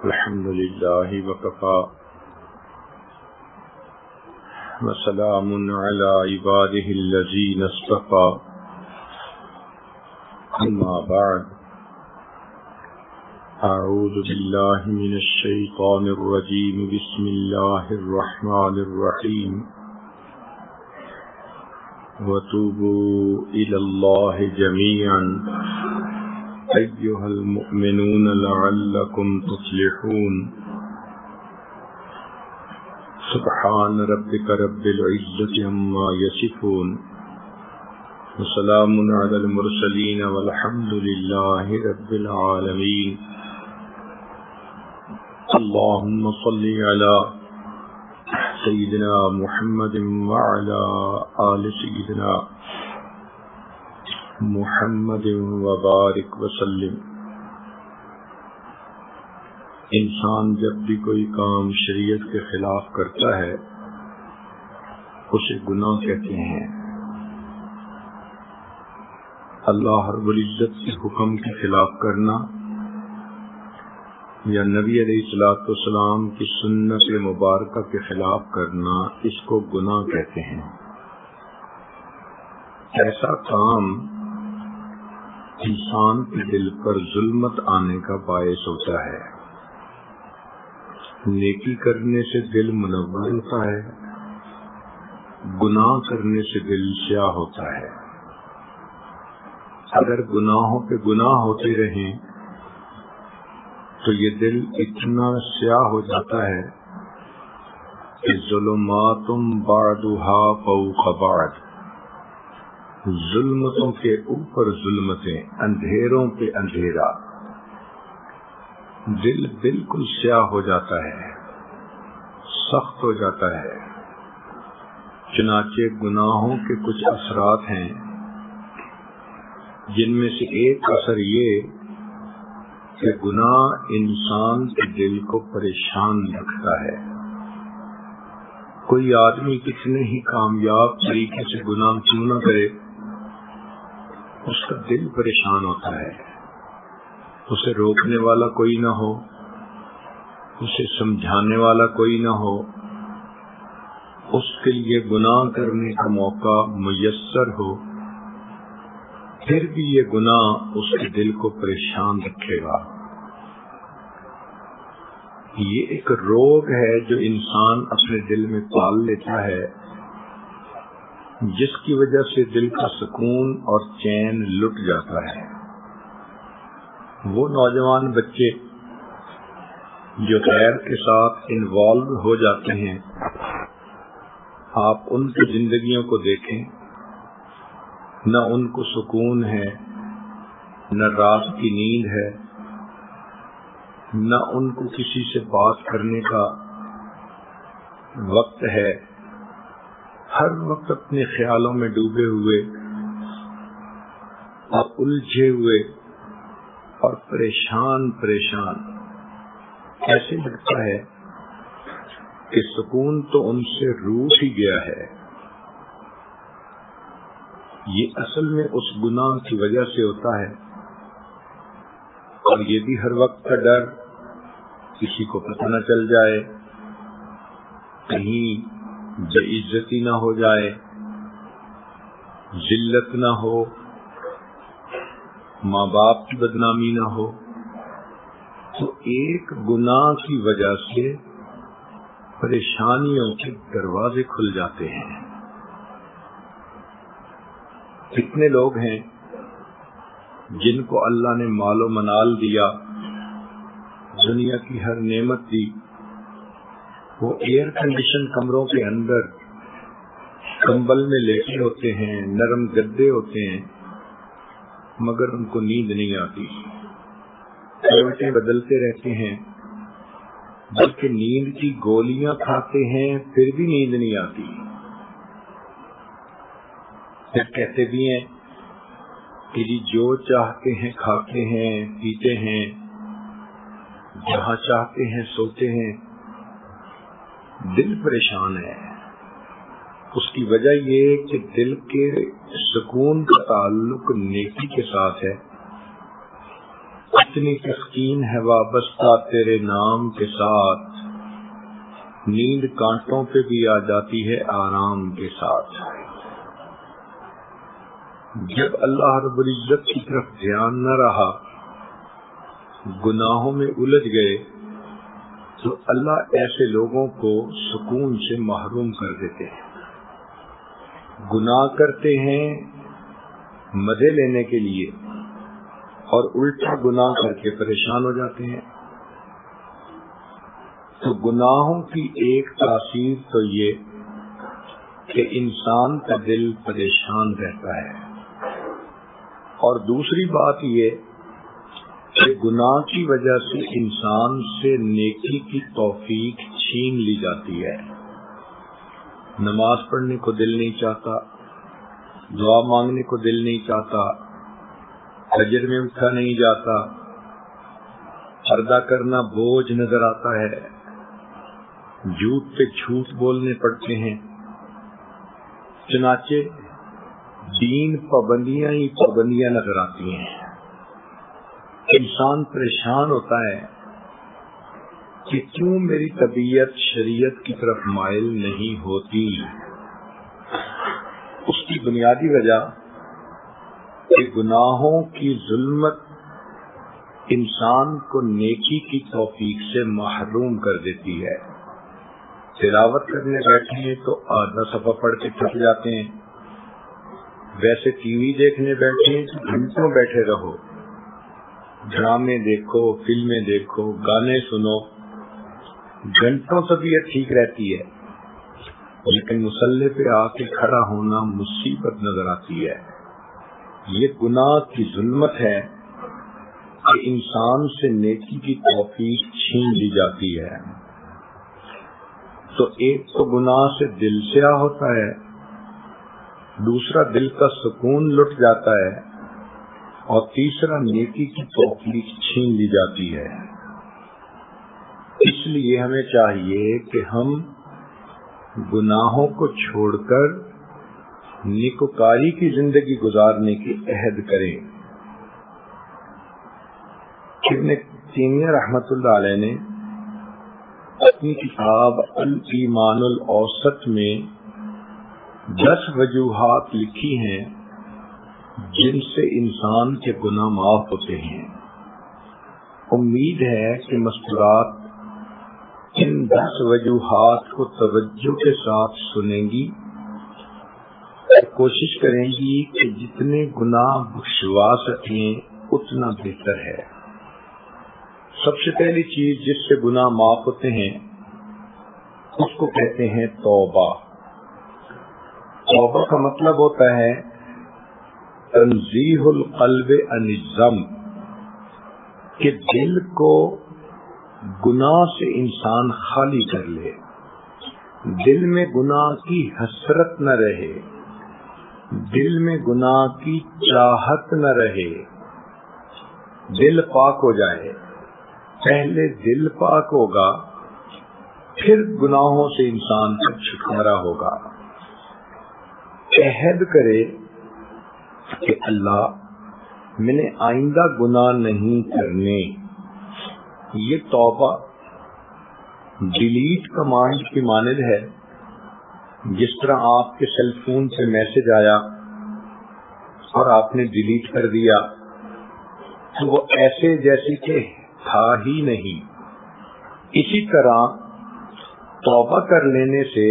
الحمد لله وكفى وسلام على عباده الذين اصطفى أما بعد أعوذ بالله من الشيطان الرجيم بسم الله الرحمن الرحيم وتوبوا إلى الله جميعا أيها المؤمنون لعلكم تفلحون سبحان ربك رب العزة عما يصفون وسلام على المرسلين والحمد لله رب العالمين اللهم صل على سيدنا محمد وعلى آل سيدنا محمد وبارک وسلم۔ انسان جب بھی کوئی کام شریعت کے خلاف کرتا ہے اسے گناہ کہتے ہیں۔ اللہ رب العزت کے حکم کے خلاف کرنا یا نبی علیہ الصلوۃ والسلام کی سنت مبارکہ کے خلاف کرنا اس کو گناہ کہتے ہیں۔ ایسا کام انسان کے دل پر ظلمت آنے کا باعث ہوتا ہے۔ نیکی کرنے سے دل منور ہوتا ہے، گناہ کرنے سے دل سیاہ ہوتا ہے۔ اگر گناہوں پہ گناہ ہوتے رہیں تو یہ دل اتنا سیاہ ہو جاتا ہے کہ ظلمات بعضها فوق بعض، ظلمتوں کے اوپر ظلمتیں، اندھیروں پہ اندھیرا، دل بالکل سیاہ ہو جاتا ہے، سخت ہو جاتا ہے۔ چنانچہ گناہوں کے کچھ اثرات ہیں جن میں سے ایک اثر یہ کہ گناہ انسان کے دل کو پریشان رکھتا ہے۔ کوئی آدمی کتنے ہی کامیاب طریقے سے گناہ کیوں نہ کرے، اس کا دل پریشان ہوتا ہے۔ اسے روکنے والا کوئی نہ ہو، اسے سمجھانے والا کوئی نہ ہو، اس کے لیے گناہ کرنے کا موقع میسر ہو، پھر بھی یہ گناہ اس کے دل کو پریشان رکھے گا۔ یہ ایک روگ ہے جو انسان اپنے دل میں پال لیتا ہے، جس کی وجہ سے دل کا سکون اور چین لٹ جاتا ہے۔ وہ نوجوان بچے جو غیر کے ساتھ انوالو ہو جاتے ہیں، آپ ان کی زندگیوں کو دیکھیں، نہ ان کو سکون ہے، نہ رات کی نیند ہے، نہ ان کو کسی سے بات کرنے کا وقت ہے، ہر وقت اپنے خیالوں میں ڈوبے ہوئے اور الجھے ہوئے اور پریشان ایسے لگتا ہے کہ سکون تو ان سے روٹ ہی گیا ہے۔ یہ اصل میں اس گناہ کی وجہ سے ہوتا ہے، اور یہ بھی ہر وقت کا ڈر، کسی کو پتہ نہ چل جائے، کہیں بے عزتی نہ ہو جائے، ذلت نہ ہو، ماں باپ کی بدنامی نہ ہو۔ تو ایک گناہ کی وجہ سے پریشانیوں کے دروازے کھل جاتے ہیں۔ کتنے لوگ ہیں جن کو اللہ نے مال و منال دیا، دنیا کی ہر نعمت دی، وہ ایئر کنڈیشن کمروں کے اندر کمبل میں لیٹے ہوتے ہیں، نرم گدے ہوتے ہیں، مگر ان کو نیند نہیں آتی، کروٹیں بدلتے رہتے ہیں، بلکہ نیند کی گولیاں کھاتے ہیں پھر بھی نیند نہیں آتی۔ پھر کہتے بھی ہیں کہ جی جو چاہتے ہیں کھاتے ہیں، پیتے ہیں، جہاں چاہتے ہیں سوتے ہیں، دل پریشان ہے۔ اس کی وجہ یہ کہ دل کے سکون کا تعلق نیکی کے ساتھ ہے، اتنی تسکین ہے وابستہ تیرے نام کے ساتھ، نیند کانٹوں پہ بھی آ جاتی ہے آرام کے ساتھ۔ جب اللہ رب العزت کی طرف دھیان نہ رہا، گناہوں میں الجھ گئے، تو اللہ ایسے لوگوں کو سکون سے محروم کر دیتے ہیں۔ گناہ کرتے ہیں مزے لینے کے لیے اور الٹا گناہ کر کے پریشان ہو جاتے ہیں۔ تو گناہوں کی ایک تاثیر تو یہ کہ انسان کا دل پریشان رہتا ہے، اور دوسری بات یہ کہ گناہ کی وجہ سے انسان سے نیکی کی توفیق چھین لی جاتی ہے۔ نماز پڑھنے کو دل نہیں چاہتا، دعا مانگنے کو دل نہیں چاہتا، فجر میں اٹھا نہیں جاتا، پردہ کرنا بوجھ نظر آتا ہے، جھوٹ پہ جھوٹ بولنے پڑتے ہیں۔ چنانچہ دین پابندیاں ہی پابندیاں نظر آتی ہیں۔ انسان پریشان ہوتا ہے کہ کیوں میری طبیعت شریعت کی طرف مائل نہیں ہوتی۔ اس کی بنیادی وجہ کہ گناہوں کی ظلمت انسان کو نیکی کی توفیق سے محروم کر دیتی ہے۔ تلاوت کرنے بیٹھے ہیں تو آدھا صفحہ پڑھ کے تھک جاتے ہیں، ویسے ٹی وی دیکھنے بیٹھے ہیں تو گھنٹوں بیٹھے رہو، ڈرامے دیکھو، فلمیں دیکھو، گانے سنو، گھنٹوں طبیعت ٹھیک رہتی ہے، لیکن مصلی پہ آ کے کھڑا ہونا مصیبت نظر آتی ہے۔ یہ گناہ کی ظلمت ہے کہ انسان سے نیکی کی توفیق چھین لی جاتی ہے۔ تو ایک تو گناہ سے دل سیاہ ہوتا ہے، دوسرا دل کا سکون لٹ جاتا ہے، اور تیسرا نیکی کی توفیق چھین لی جاتی ہے۔ اس لیے ہمیں چاہیے کہ ہم گناہوں کو چھوڑ کر نیکوکاری کی زندگی گزارنے کی عہد کریں۔ ابن تیمیہ رحمۃ اللہ علیہ نے اپنی کتاب الایمان الاوسط میں 10 وجوہات لکھی ہیں جن سے انسان کے گناہ معاف ہوتے ہیں۔ امید ہے کہ مستورات ان 10 وجوہات کو توجہ کے ساتھ سنیں گی اور کوشش کریں گی کہ جتنے گناہ بخشوا سکیں اتنا بہتر ہے۔ سب سے پہلی چیز جس سے گناہ معاف ہوتے ہیں اس کو کہتے ہیں توبہ۔ توبہ کا مطلب ہوتا ہے تنزیہ القلب عن الذنب، کہ دل کو گناہ سے انسان خالی کر لے، دل میں گناہ کی حسرت نہ رہے، دل میں گناہ کی چاہت نہ رہے، دل پاک ہو جائے۔ پہلے دل پاک ہوگا، پھر گناہوں سے انسان کا چھٹکارا ہوگا۔ عہد کرے کہ اللہ میں نے آئندہ گناہ نہیں کرنے۔ یہ توبہ ڈیلیٹ کمانڈ کی مانند ہے۔ جس طرح آپ کے سیل فون سے میسج آیا اور آپ نے ڈیلیٹ کر دیا تو وہ ایسے جیسے کہ تھا ہی نہیں۔ اسی طرح توبہ کر لینے سے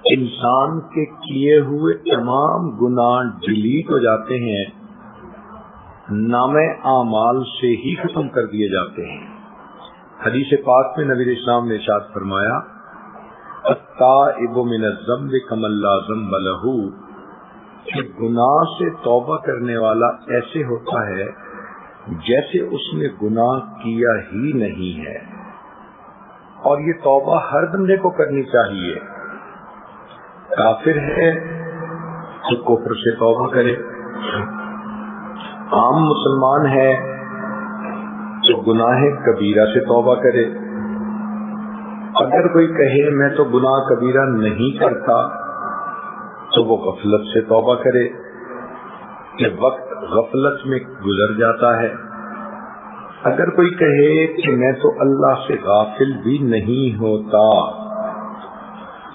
انسان کے کیے ہوئے تمام گناہ ڈیلیٹ ہو جاتے ہیں، نامہ اعمال سے ہی ختم کر دیے جاتے ہیں۔ حدیث پاک میں نبی اسلام نے ارشاد فرمایا التائب من الذنب کمن لا ذنب لہ، کہ گناہ سے توبہ کرنے والا ایسے ہوتا ہے جیسے اس نے گناہ کیا ہی نہیں ہے۔ اور یہ توبہ ہر بندے کو کرنی چاہیے۔ کافر ہے تو کفر سے توبہ کرے، عام مسلمان ہے تو گناہ کبیرہ سے توبہ کرے۔ اگر کوئی کہے میں تو گناہ کبیرہ نہیں کرتا تو وہ غفلت سے توبہ کرے کہ وقت غفلت میں گزر جاتا ہے، اگر کوئی کہے کہ میں تو اللہ سے غافل بھی نہیں ہوتا،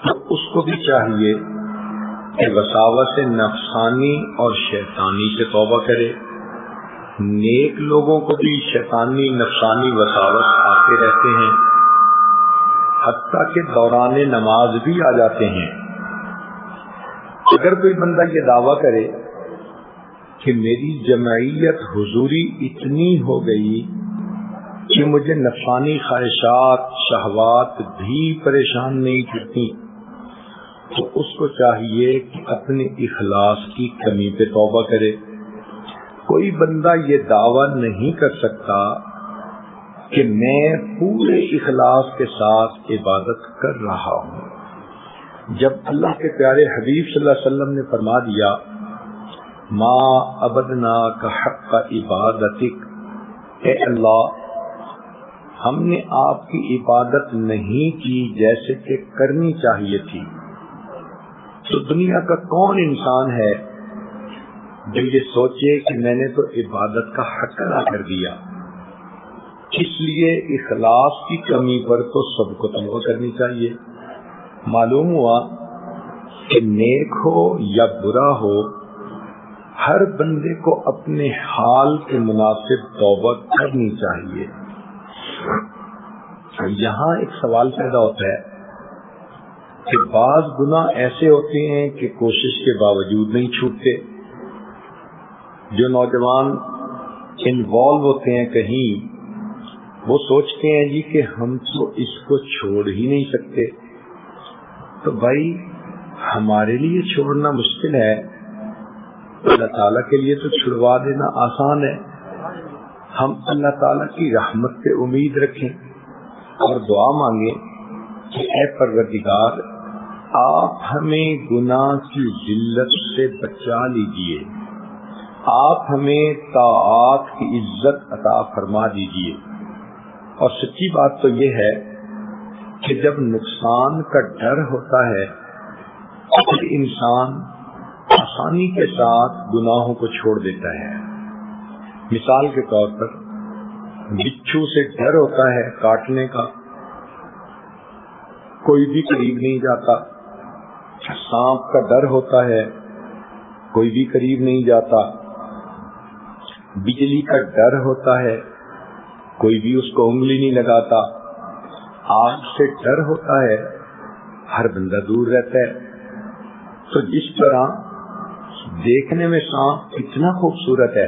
تو اس کو بھی چاہیے کہ وساوس نفسانی اور شیطانی سے توبہ کرے۔ نیک لوگوں کو بھی شیطانی نفسانی وساوس آتے رہتے ہیں، حتیٰ کہ دوران نماز بھی آ جاتے ہیں۔ اگر کوئی بندہ یہ دعویٰ کرے کہ میری جمعیت حضوری اتنی ہو گئی کہ مجھے نفسانی خواہشات شہوات بھی پریشان نہیں کرتی، تو اس کو چاہیے کہ اپنے اخلاص کی کمی پہ توبہ کرے۔ کوئی بندہ یہ دعویٰ نہیں کر سکتا کہ میں پورے اخلاص کے ساتھ عبادت کر رہا ہوں، جب اللہ کے پیارے حبیب صلی اللہ علیہ وسلم نے فرما دیا ما عبدنا کا حق عبادتک، اے اللہ ہم نے آپ کی عبادت نہیں کی جیسے کہ کرنی چاہیے تھی، تو دنیا کا کون انسان ہے جو یہ سوچے کہ میں نے تو عبادت کا حق ادا کر دیا۔ اس لیے اخلاص کی کمی پر تو سب کو توبہ کرنی چاہیے۔ معلوم ہوا کہ نیک ہو یا برا ہو، ہر بندے کو اپنے حال کے مناسب توبہ کرنی چاہیے۔ یہاں ایک سوال پیدا ہوتا ہے کہ بعض گناہ ایسے ہوتے ہیں کہ کوشش کے باوجود نہیں چھوٹتے۔ جو نوجوان انوالو ہوتے ہیں کہیں، وہ سوچتے ہیں جی کہ ہم تو اس کو چھوڑ ہی نہیں سکتے، تو بھائی ہمارے لیے چھوڑنا مشکل ہے، اللہ تعالیٰ کے لیے تو چھڑوا دینا آسان ہے۔ ہم اللہ تعالیٰ کی رحمت پہ امید رکھیں اور دعا مانگیں کہ اے پروردگار آپ ہمیں گناہ کی ذلت سے بچا لیجئے، آپ ہمیں طاعات کی عزت عطا فرما دیجئے۔ اور سچی بات تو یہ ہے کہ جب نقصان کا ڈر ہوتا ہے تو انسان آسانی کے ساتھ گناہوں کو چھوڑ دیتا ہے۔ مثال کے طور پر بچھو سے ڈر ہوتا ہے کاٹنے کا، کوئی بھی قریب نہیں جاتا۔ سانپ کا ڈر ہوتا ہے، کوئی بھی قریب نہیں جاتا۔ بجلی کا ڈر ہوتا ہے، کوئی بھی اس کو انگلی نہیں لگاتا۔ آگ سے ڈر ہوتا ہے، ہر بندہ دور رہتا ہے۔ تو جس طرح دیکھنے میں سانپ اتنا خوبصورت ہے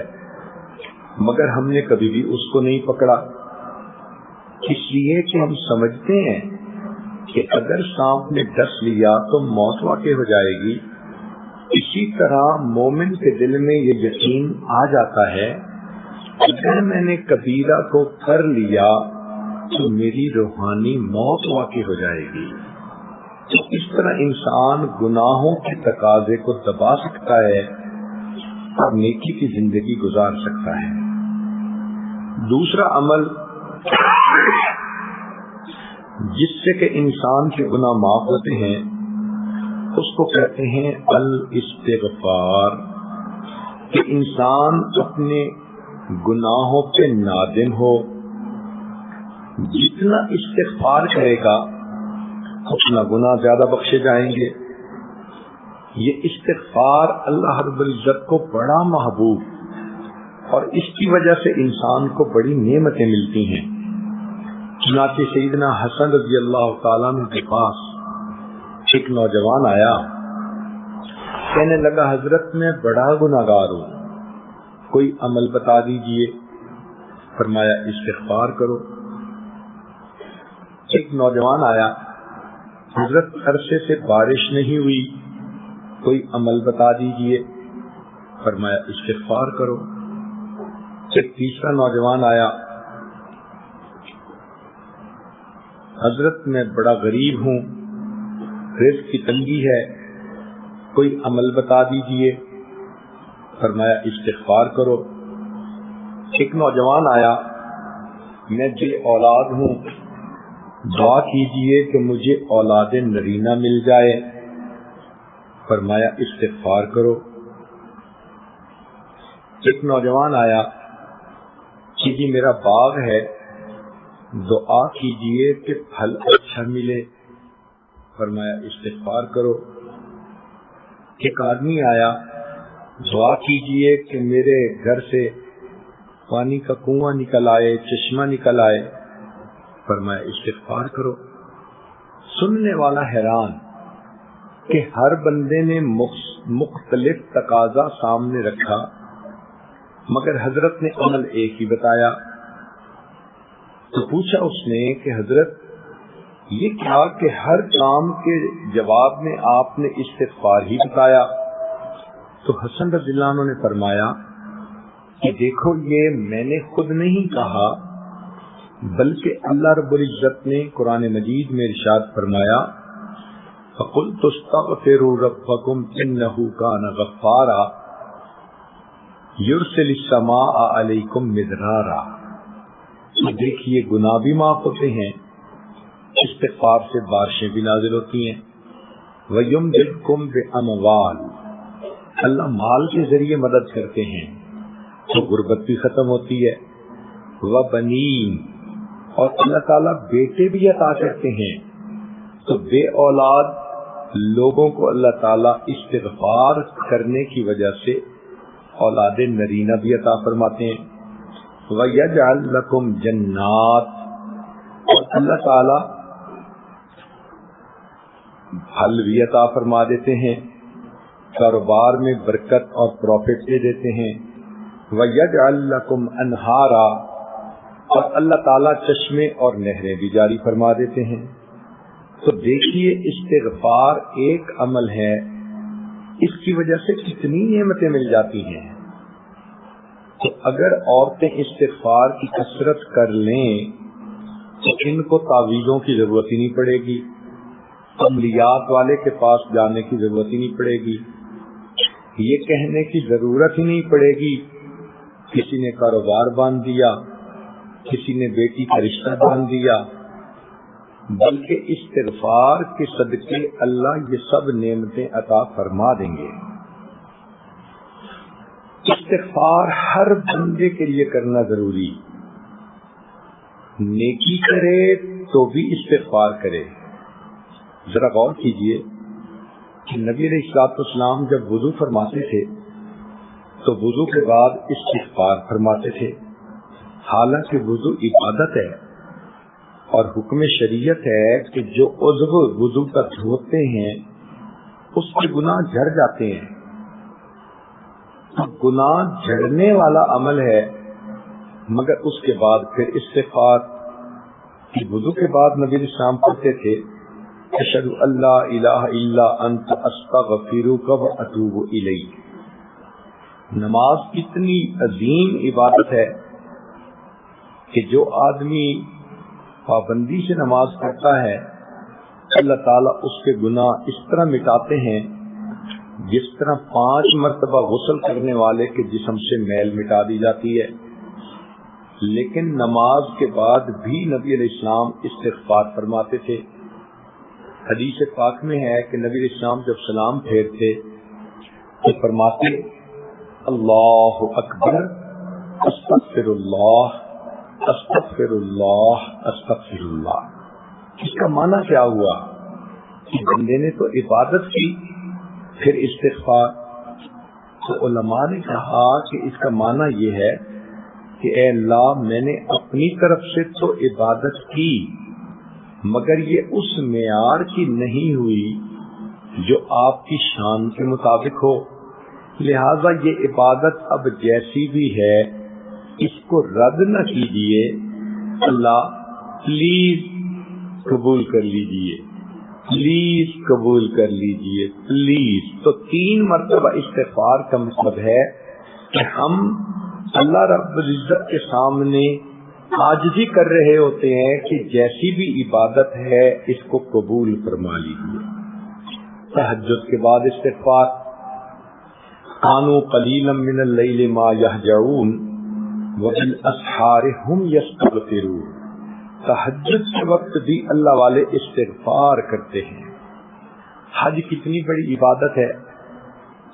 مگر ہم نے کبھی بھی اس کو نہیں پکڑا، اس لیے کہ ہم سمجھتے ہیں کہ اگر سانپ نے ڈس لیا تو موت واقع ہو جائے گی۔ اسی طرح مومن کے دل میں یہ یقین آ جاتا ہے اگر میں نے کبیرہ کو کر لیا تو میری روحانی موت واقع ہو جائے گی۔ تو اس طرح انسان گناہوں کے تقاضے کو دبا سکتا ہے اور نیکی کی زندگی گزار سکتا ہے۔ دوسرا عمل جس سے کہ انسان کے گناہ معاف ہوتے ہیں اس کو کہتے ہیں الاستغفار، کہ انسان اپنے گناہوں پہ نادم ہو۔ جتنا استغفار کرے گا اتنا گناہ زیادہ بخشے جائیں گے۔ یہ استغفار اللہ رب العزت کو بڑا محبوب اور اس کی وجہ سے انسان کو بڑی نعمتیں ملتی ہیں۔ چنانچہ سیدنا حسن رضی اللہ تعالیٰ عنہ کے پاس ایک نوجوان آیا، کہنے لگا حضرت میں بڑا گناہگار ہوں، کوئی عمل بتا دیجئے۔ فرمایا استغفار کرو۔ ایک نوجوان آیا، حضرت عرصے سے بارش نہیں ہوئی، کوئی عمل بتا دیجئے۔ فرمایا استغفار کرو۔ ایک تیسرا نوجوان آیا، حضرت میں بڑا غریب ہوں، رزق کی تنگی ہے، کوئی عمل بتا دیجئے۔ فرمایا استغفار کرو۔ ایک نوجوان آیا، میں بے اولاد ہوں، دعا کیجئے کہ مجھے اولاد نرینہ مل جائے۔ فرمایا استغفار کرو۔ ایک نوجوان آیا، کہ جی میرا باغ ہے، دعا کیجئے کہ پھل اچھا ملے۔ فرمایا استغفار کرو۔ ایک آدمی آیا، دعا کیجئے کہ میرے گھر سے پانی کا کنواں نکل آئے، چشمہ نکل آئے۔ فرمایا استغفار کرو۔ سننے والا حیران کہ ہر بندے نے مختلف تقاضا سامنے رکھا، مگر حضرت نے عمل ایک ہی بتایا۔ تو پوچھا اس نے کہ حضرت یہ کیا کہ ہر کام کے جواب میں آپ نے استغفار ہی بتایا؟ تو حسن رضی اللہ عنہ نے فرمایا کہ دیکھو یہ میں نے خود نہیں کہا، بلکہ اللہ رب العزت نے قرآن مجید میں ارشاد فرمایا فَقُلْتُ اسْتَغْفِرُوا رَبَّكُمْ إِنَّهُ كَانَ غَفَّارًا يُرْسِلِ السَّمَاءَ عَلَيْكُمْ مِدْرَارًا۔ دیکھیے گناہ بھی معاف ہوتے ہیں، استغفار سے بارشیں بھی نازل ہوتی ہیں۔ وَيُمْدِدْكُمْ بِأَمْوَالٍ، اللہ مال کے ذریعے مدد کرتے ہیں تو غربت بھی ختم ہوتی ہے۔ وَبَنِينَ، اور اللہ تعالیٰ بیٹے بھی عطا کرتے ہیں تو بے اولاد لوگوں کو اللہ تعالیٰ استغفار کرنے کی وجہ سے اولاد نرینہ بھی عطا فرماتے ہیں۔ وَيَجْعَلْ لَكُمْ جَنَّاتٍ، اور اللہ تعالیٰ پھل بھی عطا فرما دیتے ہیں، کاروبار میں برکت اور پروفٹ دے دیتے ہیں۔ وَيَجْعَلْ لَكُمْ أَنْهَارًا، اور اللہ تعالیٰ چشمے اور نہریں بھی جاری فرما دیتے ہیں۔ تو دیکھیے استغفار ایک عمل ہے، اس کی وجہ سے کتنی نعمتیں مل جاتی ہیں۔ تو اگر عورتیں استغفار کی کثرت کر لیں تو ان کو تعویذوں کی ضرورت ہی نہیں پڑے گی، عملیات والے کے پاس جانے کی ضرورت ہی نہیں پڑے گی، یہ کہنے کی ضرورت ہی نہیں پڑے گی کسی نے کاروبار باندھ دیا، کسی نے بیٹی کا رشتہ باندھ دیا، بلکہ استغفار کے صدقے اللہ یہ سب نعمتیں عطا فرما دیں گے۔ استغفار ہر بندے کے لیے کرنا ضروری، نیکی کرے تو بھی استغفار کرے۔ ذرا غور کیجئے کہ نبی علیہ الصلوۃ والسلام جب وضو فرماتے تھے تو وضو کے بعد استغفار فرماتے تھے، حالانکہ وضو عبادت ہے اور حکم شریعت ہے کہ جو عضو وضو کا دھوتے ہیں اس کے گناہ جھڑ جاتے ہیں۔ گناہ جھڑنے والا عمل ہے، مگر اس کے بعد پھر استغفار کی وضو کے بعد نبی علیہ السلام پڑھتے تھے اشہد ان لا الہ الا انت استغفرک و اتوب الیک۔ نماز کتنی عظیم عبادت ہے کہ جو آدمی پابندی سے نماز پڑھتا ہے اللہ تعالیٰ اس کے گناہ اس طرح مٹاتے ہیں جس طرح 5 مرتبہ غسل کرنے والے کے جسم سے میل مٹا دی جاتی ہے۔ لیکن نماز کے بعد بھی نبی علیہ السلام استغفار فرماتے تھے۔ حدیث پاک میں ہے کہ نبی علیہ السلام جب سلام پھیرتے تو فرماتے اللہ اکبر استغفر اللہ استغفر اللہ استغفر اللہ۔ اس کا معنی کیا ہوا کہ بندے نے تو عبادت کی پھر استغفار۔ تو علماء نے کہا کہ اس کا معنی یہ ہے کہ اے اللہ میں نے اپنی طرف سے تو عبادت کی مگر یہ اس معیار کی نہیں ہوئی جو آپ کی شان کے مطابق ہو، لہذا یہ عبادت اب جیسی بھی ہے اس کو رد نہ کیجیے، اللہ پلیز قبول کر لیجیے، پلیز قبول کر لیجیے، پلیز۔ تو 3 مرتبہ استغفار کا مطلب ہے کہ ہم اللہ رب العزت کے سامنے عاجزی کر رہے ہوتے ہیں کہ جیسی بھی عبادت ہے اس کو قبول فرما لیجیے۔ تہجد کے بعد استغفار، کانوا قلیلا من اللیل ما یہجعون وبالاسحار هم یستغفرون۔ تہجد کے وقت بھی اللہ والے استغفار کرتے ہیں۔ حج کتنی بڑی عبادت ہے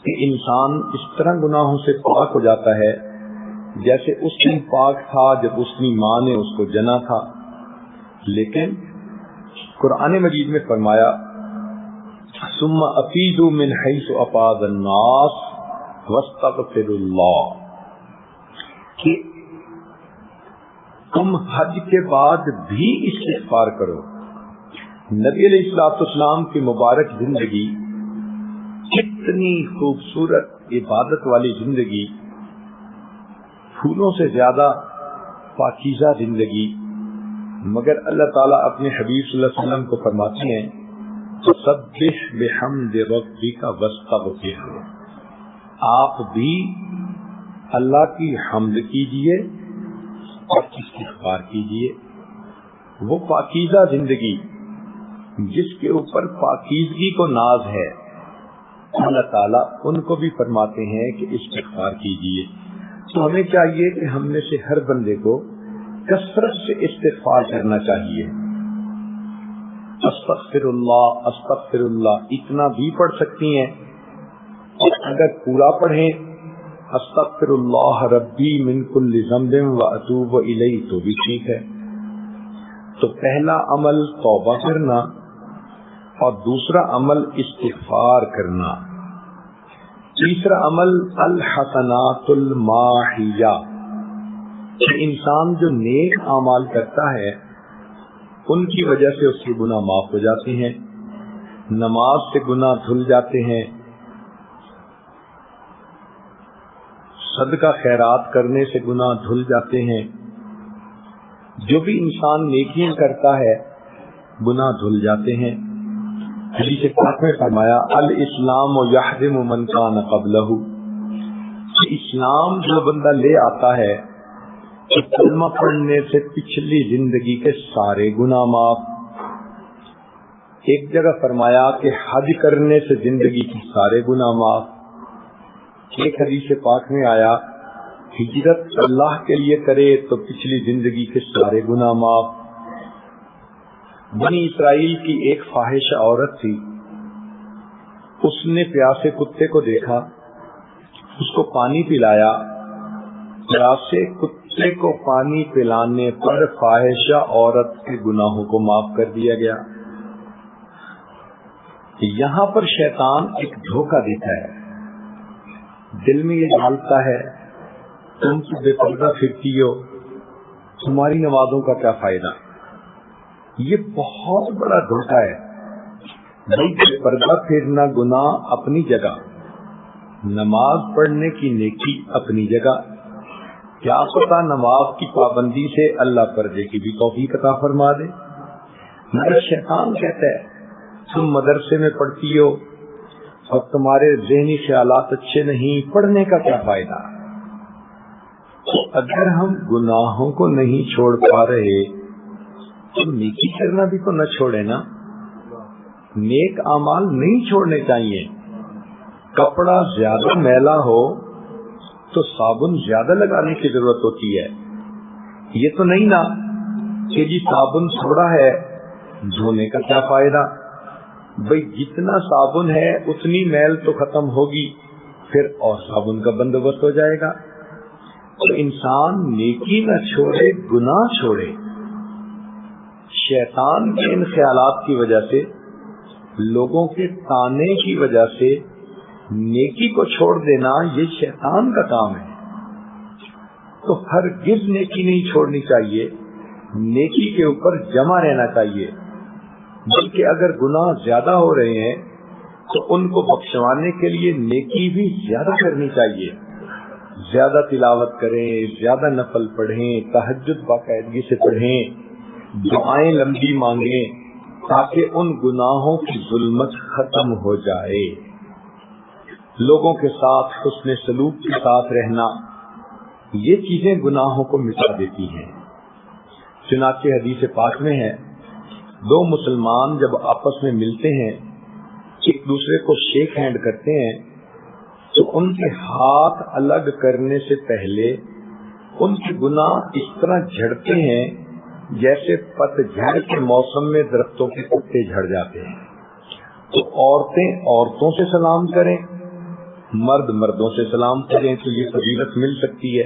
کہ انسان اس طرح گناہوں سے پاک ہو جاتا ہے جیسے اس دن پاک تھا جب اس کی ماں نے اس کو جنا تھا، لیکن قرآن مجید میں فرمایا ثم افیضوا من حیث افاض الناس واستغفروا اللہ، کہ تم حج کے بعد بھی استغفار کرو۔ نبی علیہ الصلوۃ والسلام کی مبارک زندگی کتنی خوبصورت عبادت والی زندگی، پھولوں سے زیادہ پاکیزہ زندگی، مگر اللہ تعالیٰ اپنے حبیب صلی اللہ علیہ وسلم کو فرماتے ہیں فسبح بحمد ربک واستغفرہ، آپ بھی اللہ کی حمد کیجئے اور استغفار کیجئے۔ وہ پاکیزہ زندگی جس کے اوپر پاکیزگی کو ناز ہے، اللہ تعالیٰ ان کو بھی فرماتے ہیں کہ استغفار کیجئے۔ تو ہمیں چاہیے کہ ہم میں سے ہر بندے کو کثرت سے استغفار کرنا چاہیے۔ استغفر اللہ اتنا بھی پڑھ سکتی ہیں، اور اگر پورا پڑھیں استغفر اللہ ربی من کل ذنب واتوب الیہ تو بھی ٹھیک ہے۔ تو پہلا عمل توبہ کرنا اور دوسرا عمل استغفار کرنا۔ تیسرا عمل الحسنات الماحیہ، کہ انسان جو نیک اعمال کرتا ہے ان کی وجہ سے اس کے گناہ معاف ہو جاتے ہیں، نماز سے گناہ دھل جاتے ہیں، صدقہ خیرات کرنے سے گناہ دھل جاتے ہیں، جو بھی انسان نیکیاں کرتا ہے گناہ دھل جاتے ہیں۔ حدیث پاک میں فرمایا الاسلام یحرم من کان قبلہ، اسلام جو بندہ لے آتا ہے کہ کلمہ پڑھنے سے پچھلی زندگی کے سارے گناہ معاف۔ ایک جگہ فرمایا کہ حج کرنے سے زندگی کے سارے گناہ معاف۔ ایک حدیث پاک میں آیا ہجرت اللہ کے لیے کرے تو پچھلی زندگی کے سارے گناہ معاف۔ بنی اسرائیل کی ایک فاحشہ عورت تھی، اس نے پیاسے کتے کو دیکھا، اس کو پانی پلایا، پیاسے کتے کو پانی پلانے پر فاحشہ عورت کے گناہوں کو معاف کر دیا گیا۔ یہاں پر شیطان ایک دھوکہ دیتا ہے، دل میں یہ ڈالتا ہے تم تو بے پردہ پھرتی ہو، تمہاری نمازوں کا کیا فائدہ۔ یہ بہت بڑا دھوکہ ہے۔ بے پردہ پھرنا گناہ اپنی جگہ، نماز پڑھنے کی نیکی اپنی جگہ، کیا پتہ نماز کی پابندی سے اللہ پردے کی بھی توفیق عطا فرما دے۔ مگر شیطان کہتا ہے تم مدرسے میں پڑھتی ہو اور تمہارے ذہنی خیالات اچھے نہیں، پڑھنے کا کیا فائدہ۔ تو اگر ہم گناہوں کو نہیں چھوڑ پا رہے تو نیکی کرنا بھی تو نہ چھوڑے نا۔ نیک اعمال نہیں چھوڑنے چاہیے۔ کپڑا زیادہ میلا ہو تو صابن زیادہ لگانے کی ضرورت ہوتی ہے۔ یہ تو نہیں نا کہ جی صابن تھوڑا ہے دھونے کا کیا فائدہ۔ بھئی جتنا صابن ہے اتنی میل تو ختم ہوگی، پھر اور صابن کا بندوبست ہو جائے گا۔ تو انسان نیکی نہ چھوڑے، گناہ چھوڑے۔ شیطان کے ان خیالات کی وجہ سے، لوگوں کے تانے کی وجہ سے نیکی کو چھوڑ دینا یہ شیطان کا کام ہے۔ تو ہرگز نیکی نہیں چھوڑنی چاہیے، نیکی کے اوپر جمع رہنا چاہیے۔ بلکہ اگر گناہ زیادہ ہو رہے ہیں تو ان کو بخشوانے کے لیے نیکی بھی زیادہ کرنی چاہیے۔ زیادہ تلاوت کریں، زیادہ نفل پڑھیں، تہجد باقاعدگی سے پڑھیں، دعائیں لمبی مانگیں، تاکہ ان گناہوں کی ظلمت ختم ہو جائے۔ لوگوں کے ساتھ حسن سلوک کے ساتھ رہنا، یہ چیزیں گناہوں کو مٹا دیتی ہیں۔ چنانچہ حدیث پاک میں ہے دو مسلمان جب آپس میں ملتے ہیں، ایک دوسرے کو شیک ہینڈ کرتے ہیں، تو ان کے ہاتھ الگ کرنے سے پہلے ان کے گناہ اس طرح جھڑتے ہیں جیسے پتجھڑ کے موسم میں درختوں کے پتے جھڑ جاتے ہیں۔ تو عورتیں عورتوں سے سلام کریں، مرد مردوں سے سلام کریں تو یہ فضیلت مل سکتی ہے۔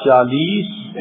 40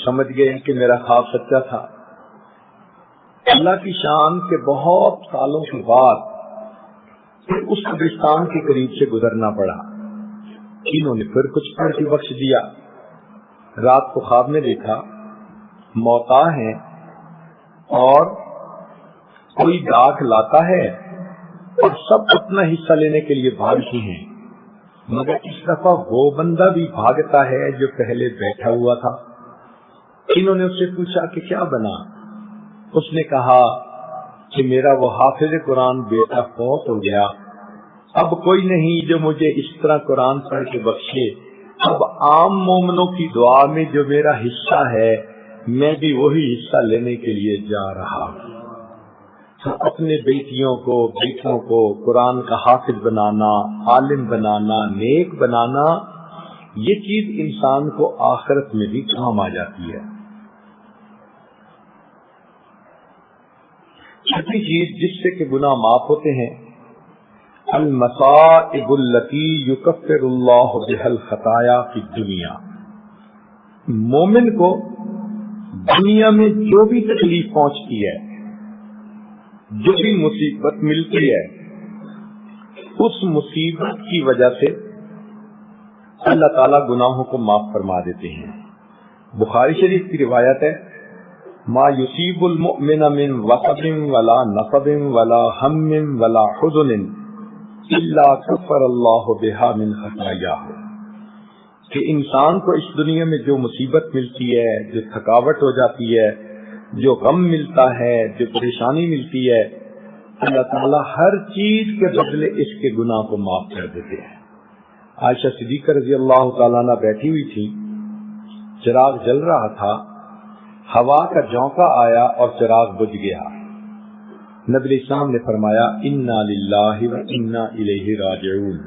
سمجھ گئے کہ میرا خواب سچا تھا۔ اللہ کی شان کے بہت سالوں کے بعد اس قبرستان کے قریب سے گزرنا پڑا۔ انہوں نے پھر کچھ پڑھ کے بخش دیا۔ رات کو خواب میں دیکھا موتا ہے اور کوئی ڈاک لاتا ہے اور سب اپنا حصہ لینے کے لیے بھاگتے ہیں، مگر اس دفعہ وہ بندہ بھی بھاگتا ہے جو پہلے بیٹھا ہوا تھا۔ انہوں نے اس سے پوچھا کہ کیا بنا؟ اس نے کہا کہ میرا وہ حافظ قرآن بیٹا فوت ہو گیا، اب کوئی نہیں جو مجھے اس طرح قرآن پڑھ کے بخشے، اب عام مومنوں کی دعا میں جو میرا حصہ ہے میں بھی وہی حصہ لینے کے لیے جا رہا ہوں۔ اپنے بیٹیوں کو بیٹوں کو قرآن کا حافظ بنانا، عالم بنانا، نیک بنانا، یہ چیز انسان کو آخرت میں بھی کام آ جاتی ہے۔ چھٹی چیز جس سے کہ گناہ معاف ہوتے ہیں، المصائب التی یکفر اللہ بها الخطایا فی الدنیا۔ مومن کو دنیا میں جو بھی تکلیف پہنچتی ہے، جو بھی مصیبت ملتی ہے، اس مصیبت کی وجہ سے اللہ تعالیٰ گناہوں کو معاف فرما دیتے ہیں۔ بخاری شریف کی روایت ہے، ما یصیب المؤمن من وصب ولا نصب ولا ہم ولا حزن الا کفر اللہ بها من خطایاہ، کہ انسان کو اس دنیا میں جو مصیبت ملتی ہے، جو تھکاوٹ ہو جاتی ہے، جو غم ملتا ہے، جو پریشانی ملتی ہے، اللہ تعالیٰ ہر چیز کے بدلے اس کے گناہ کو معاف کر دیتے ہیں۔ عائشہ صدیقہ رضی اللہ تعالیٰ عنہ بیٹھی ہوئی تھی، چراغ جل رہا تھا، ہوا کا جھونکا آیا اور چراغ بجھ گیا۔ نبی علیہ السلام نے فرمایا انا للہ و انا الیہ راجعون۔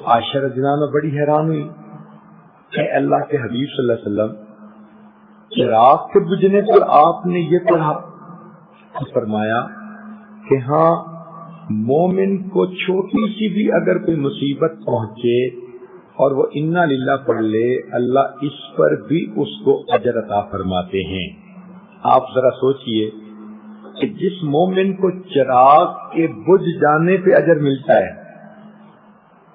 عائشہ رضی اللہ عنہ بڑی حیران ہوئی کہ اللہ کے حبیب صلی اللہ علیہ وسلم چراغ کے بجھنے پر آپ نے یہ پڑھا؟ فرمایا کہ ہاں، مومن کو چھوٹی سی بھی اگر کوئی مصیبت پہنچے اور وہ انا للہ پڑھ لے، اللہ اس پر بھی اس کو اجر عطا فرماتے ہیں۔ آپ ذرا سوچئے کہ جس مومن کو چراغ کے بجھ جانے پہ اجر ملتا ہے،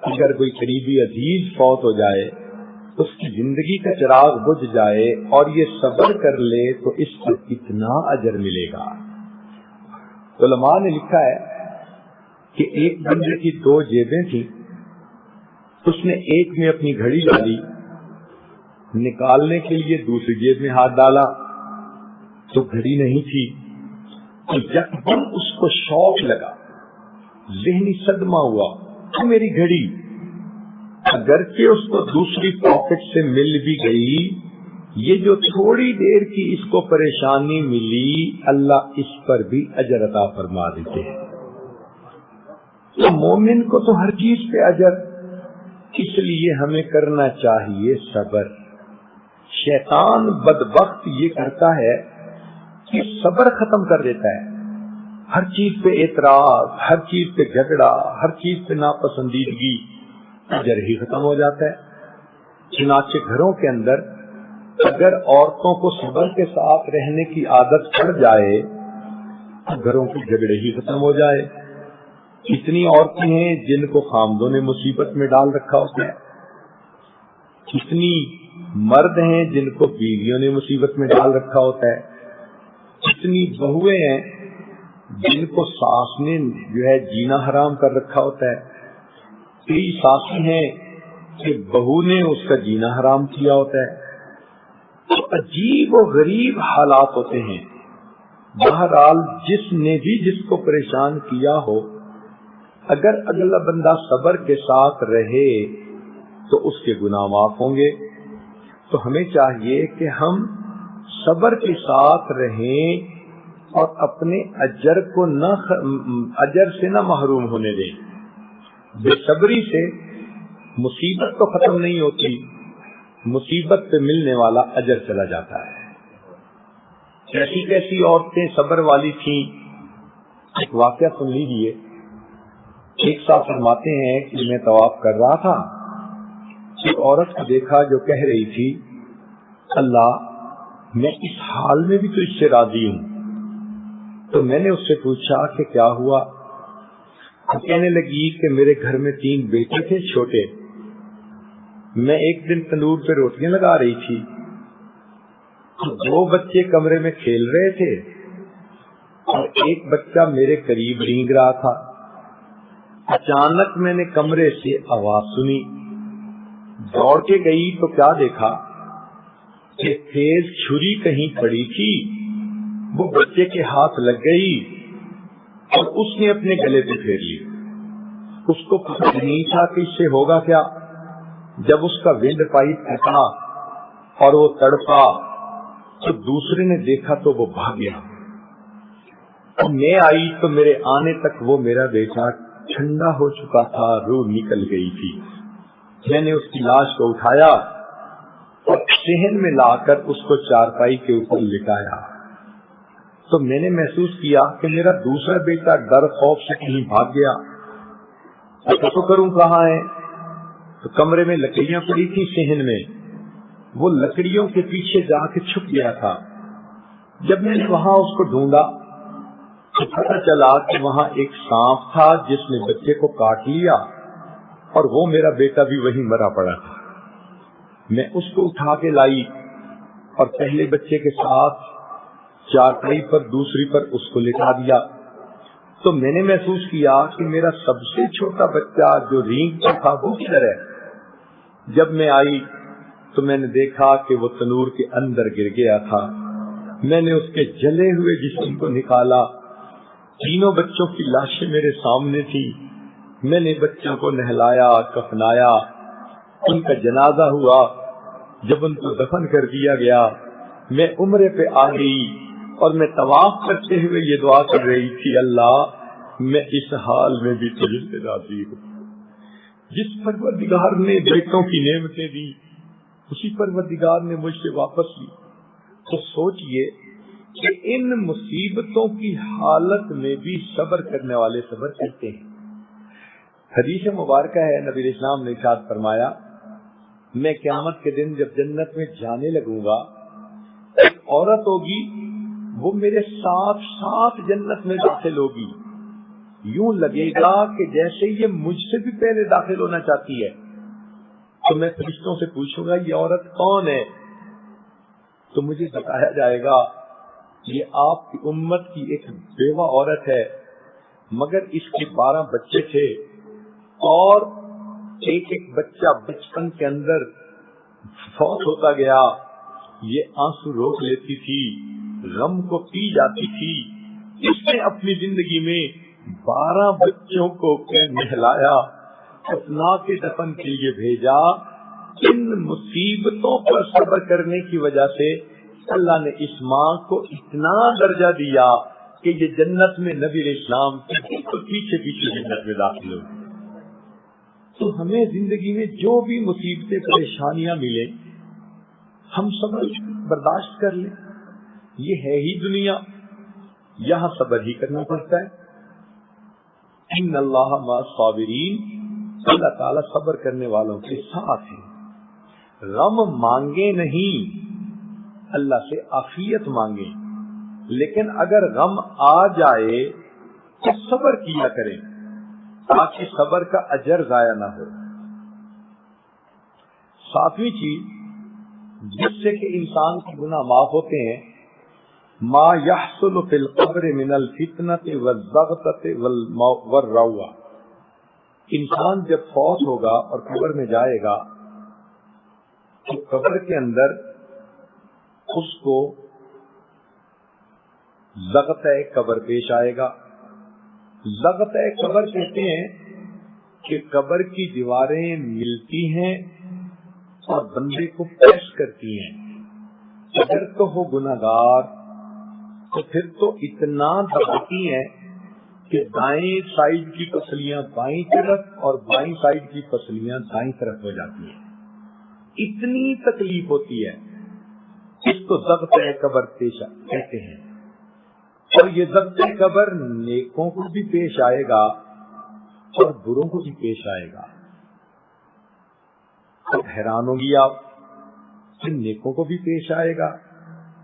اگر کوئی قریبی عزیز فوت ہو جائے، اس کی زندگی کا چراغ بجھ جائے اور یہ صبر کر لے تو اس پر کتنا اجر ملے گا۔ علماء نے لکھا ہے کہ ایک بندے کی 2 جیبیں تھیں، اس نے ایک میں اپنی گھڑی ڈالی، نکالنے کے لیے دوسری جیب میں ہاتھ ڈالا تو گھڑی نہیں تھی، تو یکدم اس کو شوق لگا، ذہنی صدمہ ہوا کہ میری گھڑی، اگرچہ اس کو دوسری پاکٹ سے مل بھی گئی، یہ جو تھوڑی دیر کی اس کو پریشانی ملی، اللہ اس پر بھی اجر عطا فرما دیتے ہیں۔ تو مومن کو تو ہر چیز پہ اجر، اس لیے ہمیں کرنا چاہیے صبر۔ شیطان بدبخت یہ کرتا ہے کہ صبر ختم کر دیتا ہے، ہر چیز پہ اعتراض، ہر چیز پہ جھگڑا، ہر چیز پہ ناپسندیدگی، اجر ہی ختم ہو جاتا ہے۔ چنانچہ گھروں کے اندر اگر عورتوں کو صبر کے ساتھ رہنے کی عادت پڑ جائے تو گھروں کے جھگڑے ہی ختم ہو جائے۔ کتنی عورتیں ہیں جن کو خامدوں نے مصیبت میں ڈال رکھا ہوتا ہے، کتنی مرد ہیں جن کو بیویوں نے مصیبت میں ڈال رکھا ہوتا ہے، کتنی بہویں ہیں جن کو ساس نے جو ہے جینا حرام کر رکھا ہوتا ہے، کئی ساسیں ہیں کہ بہو نے اس کا جینا حرام کیا ہوتا ہے۔ تو عجیب و غریب حالات ہوتے ہیں۔ بہرحال جس نے بھی جس کو پریشان کیا ہو، اگر اگلا بندہ صبر کے ساتھ رہے تو اس کے گناہ معاف ہوں گے۔ تو ہمیں چاہیے کہ ہم صبر کے ساتھ رہیں اور اپنے اجر سے نہ محروم ہونے دیں۔ بے صبری سے مصیبت تو ختم نہیں ہوتی، مصیبت پہ ملنے والا اجر چلا جاتا ہے۔ کیسی کیسی عورتیں صبر والی تھیں، ایک واقعہ سن لیجیے۔ ایک صاحب فرماتے ہیں کہ میں طواف کر رہا تھا، ایک عورت کو دیکھا جو کہہ رہی تھی اللہ میں اس حال میں بھی تو اس سے راضی ہوں. تو میں نے اس سے پوچھا کہ کیا ہوا؟ کہنے لگی کہ میرے گھر میں 3 بیٹے تھے چھوٹے. میں ایک دن تندور پہ روٹیاں لگا رہی تھی، 2 بچے کمرے میں کھیل رہے تھے اور ایک بچہ میرے قریب رینگ رہا تھا. اچانک میں نے کمرے سے آواز سنی، دوڑ کے گئی تو کیا دیکھا کہ تیز چھری کہیں پڑی تھی، وہ بچے کے ہاتھ لگ گئی اور اس نے اپنے گلے پہ پھیر لی. اس کو پتہ نہیں تھا کہ اس سے ہوگا کیا. جب اس کا ونڈ پائپ پھٹا اور وہ تڑپا تو دوسرے نے دیکھا تو وہ بھاگ گیا. میں آئی تو میرے آنے تک وہ میرا بیٹا ٹھنڈا ہو چکا تھا، روح نکل گئی تھی. میں نے اس کی لاش کو اٹھایا اور صحن میں لا کر اس کو چارپائی کے اوپر لٹایا. تو میں نے محسوس کیا کہ میرا دوسرا بیٹا ڈر خوف سے کہیں بھاگ گیا. تو کروں کہاں ہے؟ تو کمرے میں لکڑیاں پڑی تھی صحن میں، وہ لکڑیوں کے پیچھے جا کے چھپ گیا تھا. جب میں نے وہاں اس کو ڈھونڈا تو پتہ چلا کہ وہاں ایک سانپ تھا جس نے بچے کو کاٹ لیا اور وہ میرا بیٹا بھی وہیں مرا پڑا تھا. میں اس کو اٹھا کے لائی اور پہلے بچے کے ساتھ چارپائی پر دوسری پر اس کو لٹا دیا. تو میں نے محسوس کیا کہ میرا سب سے چھوٹا بچہ جو رینگتا تھا وہ کدھر ہے. جب میں آئی تو میں نے دیکھا کہ وہ تنور کے اندر گر گیا تھا. میں نے اس کے جلے ہوئے جسم کو نکالا. 3 بچوں کی لاشیں میرے سامنے تھی. میں نے بچوں کو نہلایا، کفنایا، ان کا جنازہ ہوا. جب ان کو دفن کر دیا گیا میں عمرے پہ آ گئی اور میں طواف کرتے ہوئے یہ دعا کر رہی تھی، اللہ میں اس حال میں بھی تجھ سے راضی ہوں. جس پروردگار نے بیٹوں کی نعمتیں دی اسی پروردگار نے مجھ سے واپس لی. تو سوچئے کہ ان مصیبتوں کی حالت میں بھی صبر کرنے والے صبر کرتے ہیں. حدیث مبارکہ ہے، نبی اسلام نے ارشاد فرمایا، میں قیامت کے دن جب جنت میں جانے لگوں گا، ایک عورت ہوگی وہ میرے ساتھ ساتھ جنت میں داخل ہوگی. یوں لگے گا کہ جیسے یہ مجھ سے بھی پہلے داخل ہونا چاہتی ہے. تو میں فرشتوں سے پوچھوں گا یہ عورت کون ہے؟ تو مجھے بتایا جائے گا یہ آپ کی امت کی ایک بیوہ عورت ہے، مگر اس کے 12 بچے تھے اور ایک بچہ بچپن کے اندر فوت ہوتا گیا. یہ آنسو روک لیتی تھی، غم کو پی جاتی تھی. اس نے اپنی زندگی میں 12 بچوں کو نہلایا، اپنا کے دفن کے لیے بھیجا. ان مصیبتوں پر صبر کرنے کی وجہ سے اللہ نے اس ماں کو اتنا درجہ دیا کہ یہ جنت میں نبی اسلام کے پیچھے پیچھے جنت میں داخل ہو. تو ہمیں زندگی میں جو بھی مصیبتیں پریشانیاں ملیں ہم صبر برداشت کر لیں. یہ ہے ہی دنیا، یہاں صبر ہی کرنا پڑتا ہے. ان اللہ مع الصابرین، اللہ تعالیٰ صبر کرنے والوں کے ساتھ ہے. غم مانگے نہیں، اللہ سے عافیت مانگے. لیکن اگر غم آ جائے تو صبر کیا کریں تاکہ صبر کا اجر ضائع نہ ہو. 7ویں چیز جس سے کہ انسان کے گناہ معاف ہوتے ہیں، ما يحصل في القبر من الفتنة والضغطة والروعة. انسان جب فوت ہوگا اور قبر میں جائے گا تو قبر کے اندر اس کو ضغطۂ قبر پیش آئے گا. ضغطۂ قبر کہتے ہیں کہ قبر کی دیواریں ملتی ہیں اور بندے کو پیش کرتی ہیں. اگر تو ہو گناہگار تو پھر تو اتنا دباتی ہیں کہ دائیں سائڈ کی پسلیاں بائیں طرف اور بائیں سائڈ کی پسلیاں دائیں طرف ہو جاتی ہیں. اتنی تکلیف ہوتی ہے. اس کو ضغطۂ قبر پیش کہتے ہیں. اور یہ ضغطۂ قبر نیکوں کو بھی پیش آئے گا اور بروں کو بھی پیش آئے گا. حیران ہوگی آپ کہ نیکوں کو بھی پیش آئے گا؟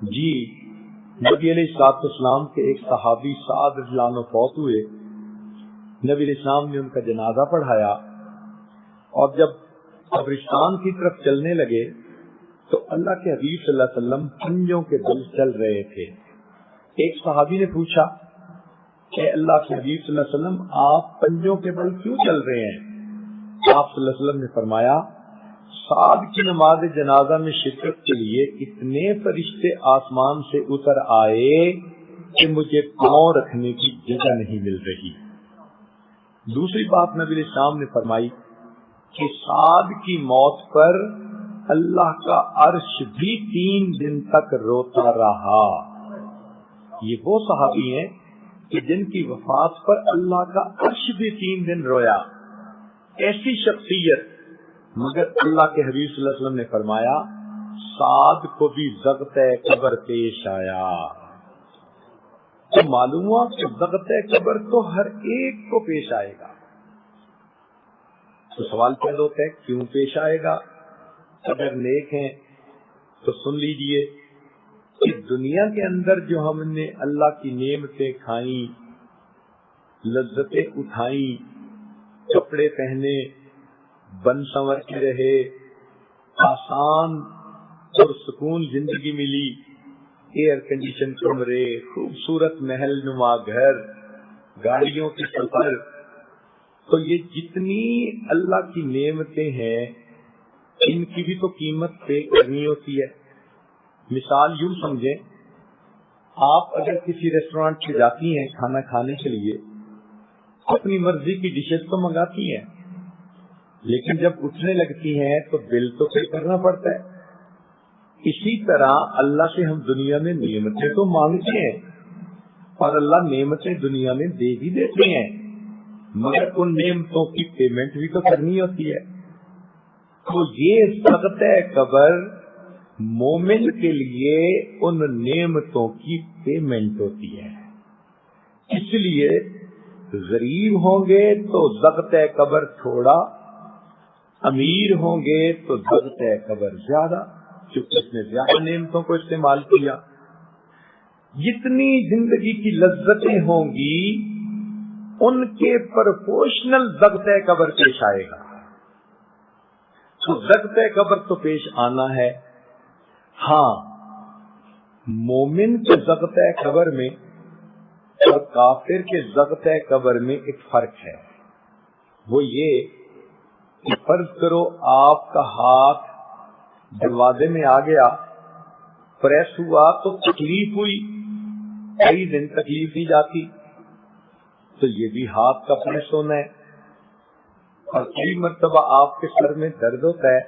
جی، نبی علیہ السلام کے ایک صحابی سعد رضی اللہ عنہ فوت ہوئے، نبی علیہ السلام نے ان کا جنازہ پڑھایا، اور جب قبرستان کی طرف چلنے لگے تو اللہ کے حبیب صلی اللہ علیہ وسلم پنجوں کے بل چل رہے تھے۔ ایک صحابی نے پوچھا کہ اللہ کے حبیب صلی اللہ علیہ وسلم آپ پنجوں کے بل کیوں چل رہے ہیں؟ آپ صلی اللہ علیہ وسلم نے فرمایا سعد کی نماز جنازہ میں شرکت کے لیے اتنے فرشتے آسمان سے اتر آئے کہ مجھے پاؤں رکھنے کی جگہ نہیں مل رہی۔ دوسری بات نبی علیہ السلام نے فرمائی کہ سعد کی موت پر اللہ کا عرش بھی 3 دن تک روتا رہا۔ یہ وہ صحابی ہیں کہ جن کی وفات پر اللہ کا عرش بھی 3 دن رویا۔ ایسی شخصیت، مگر اللہ کے حبیب صلی اللہ علیہ وسلم نے فرمایا سعد کو بھی ضغط قبر پیش آیا۔ تو معلوم ہوا کہ ضغط قبر تو ہر ایک کو پیش آئے گا۔ تو سوال پیدا ہوتا ہے کیوں پیش آئے گا؟ اگر نیک ہیں تو سن لیجئے کہ دنیا کے اندر جو ہم نے اللہ کی نعمتیں کھائیں، لذتیں اٹھائیں، کپڑے پہنے، بن سنور کے رہے، آسان اور سکون زندگی ملی، ایئر کنڈیشن کمرے، خوبصورت محل نما گھر، گاڑیوں کے سفر، تو یہ جتنی اللہ کی نعمتیں ہیں ان کی بھی تو قیمت پے کرنی ہوتی ہے۔ مثال یوں سمجھیں، آپ اگر کسی ریسٹورینٹ سے جاتی ہیں کھانا کھانے کے لیے، اپنی مرضی کی ڈشز تو منگاتی ہیں، لیکن جب اٹھنے لگتی ہیں تو بل تو پے کرنا پڑتا ہے۔ اسی طرح اللہ سے ہم دنیا میں نعمتیں تو مانگتے ہیں اور اللہ نعمتیں دنیا میں دے بھی دیتے ہیں، مگر ان نعمتوں کی پیمنٹ بھی تو کرنی ہوتی ہے۔ تو یہ ضغط قبر مومن کے لیے ان نعمتوں کی پیمنٹ ہوتی ہے۔ اس لیے غریب ہوں گے تو ضغط قبر تھوڑا، امیر ہوں گے تو ضغط قبر زیادہ، کیونکہ اس نے زیادہ نعمتوں کو استعمال کیا۔ جتنی زندگی کی لذتیں ہوں گی ان کے پرپورشنل ضغط قبر پیش آئے گا۔ تو ضغط قبر تو پیش آنا ہے۔ ہاں، مومن کے ضغط قبر میں اور کافر کے ضغط قبر میں ایک فرق ہے، وہ یہ کہ فرض کرو آپ کا ہاتھ دروازے میں آ گیا، پریس ہوا تو تکلیف ہوئی، کئی دن تکلیف دی جاتی، تو یہ بھی ہاتھ کا پریس ہونا ہے۔ اور کئی مرتبہ آپ کے سر میں درد ہوتا ہے،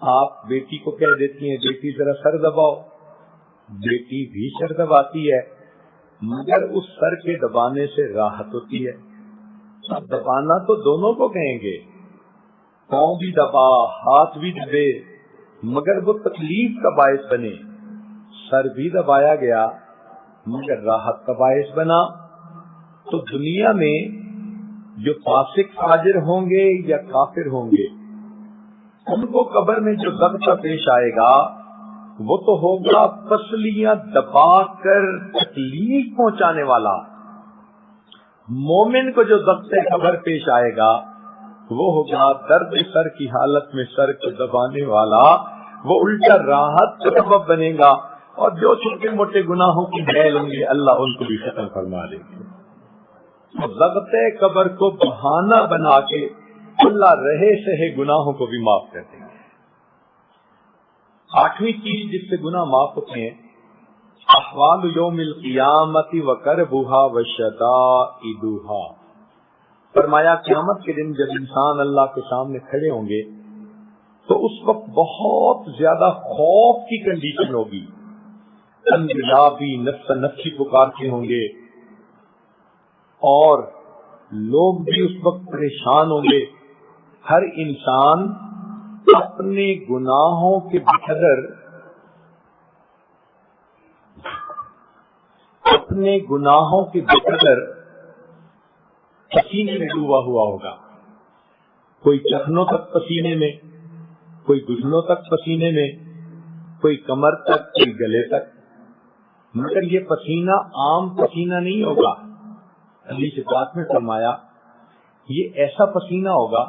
آپ بیٹی کو کہہ دیتی ہیں بیٹی ذرا سر دباؤ، بیٹی بھی سر دباتی ہے، مگر اس سر کے دبانے سے راحت ہوتی ہے۔ اب دبانا تو دونوں کو کہیں گے، پاؤں بھی دبا، ہاتھ بھی دبے، مگر وہ تکلیف کا باعث بنے۔ سر بھی دبایا گیا مگر راحت کا باعث بنا۔ تو دنیا میں جو فاسق فاجر ہوں گے یا کافر ہوں گے، ان کو قبر میں جو ضغط پیش آئے گا وہ تو ہوگا پسلیاں دبا کر تکلیف پہنچانے والا۔ مومن کو جو ضغط قبر پیش آئے گا وہ ہوگا درد سر کی حالت میں سر کو دبانے والا، وہ الٹا راحت کا سبب بنے گا، اور جو چھوٹے موٹے گناہوں کی میل ہوں گے اللہ ان کو بھی ختم فرما دیں گے۔ ضغط قبر کو بہانہ بنا کے اللہ رہے سہے گناہوں کو بھی معاف کر دیں گے۔ 8ویں چیز جس سے گناہ معاف ہوتے ہیں، احوال یوم القیامت وکربھا وشدائدھا۔ فرمایا قیامت کے دن جب انسان اللہ کے سامنے کھڑے ہوں گے تو اس وقت بہت زیادہ خوف کی کنڈیشن ہوگی، انبیاء بھی نفس نفسی پکارتے ہوں گے اور لوگ بھی اس وقت پریشان ہوں گے۔ ہر انسان اپنے گناہوں کے بقدر پسینے میں ڈوبا ہوا ہوگا، کوئی چخنوں تک پسینے میں، کوئی گھٹنوں تک پسینے میں، کوئی کمر تک، کوئی گلے تک، مگر یہ پسینہ عام پسینہ نہیں ہوگا۔ حدیث پاک میں فرمایا یہ ایسا پسینہ ہوگا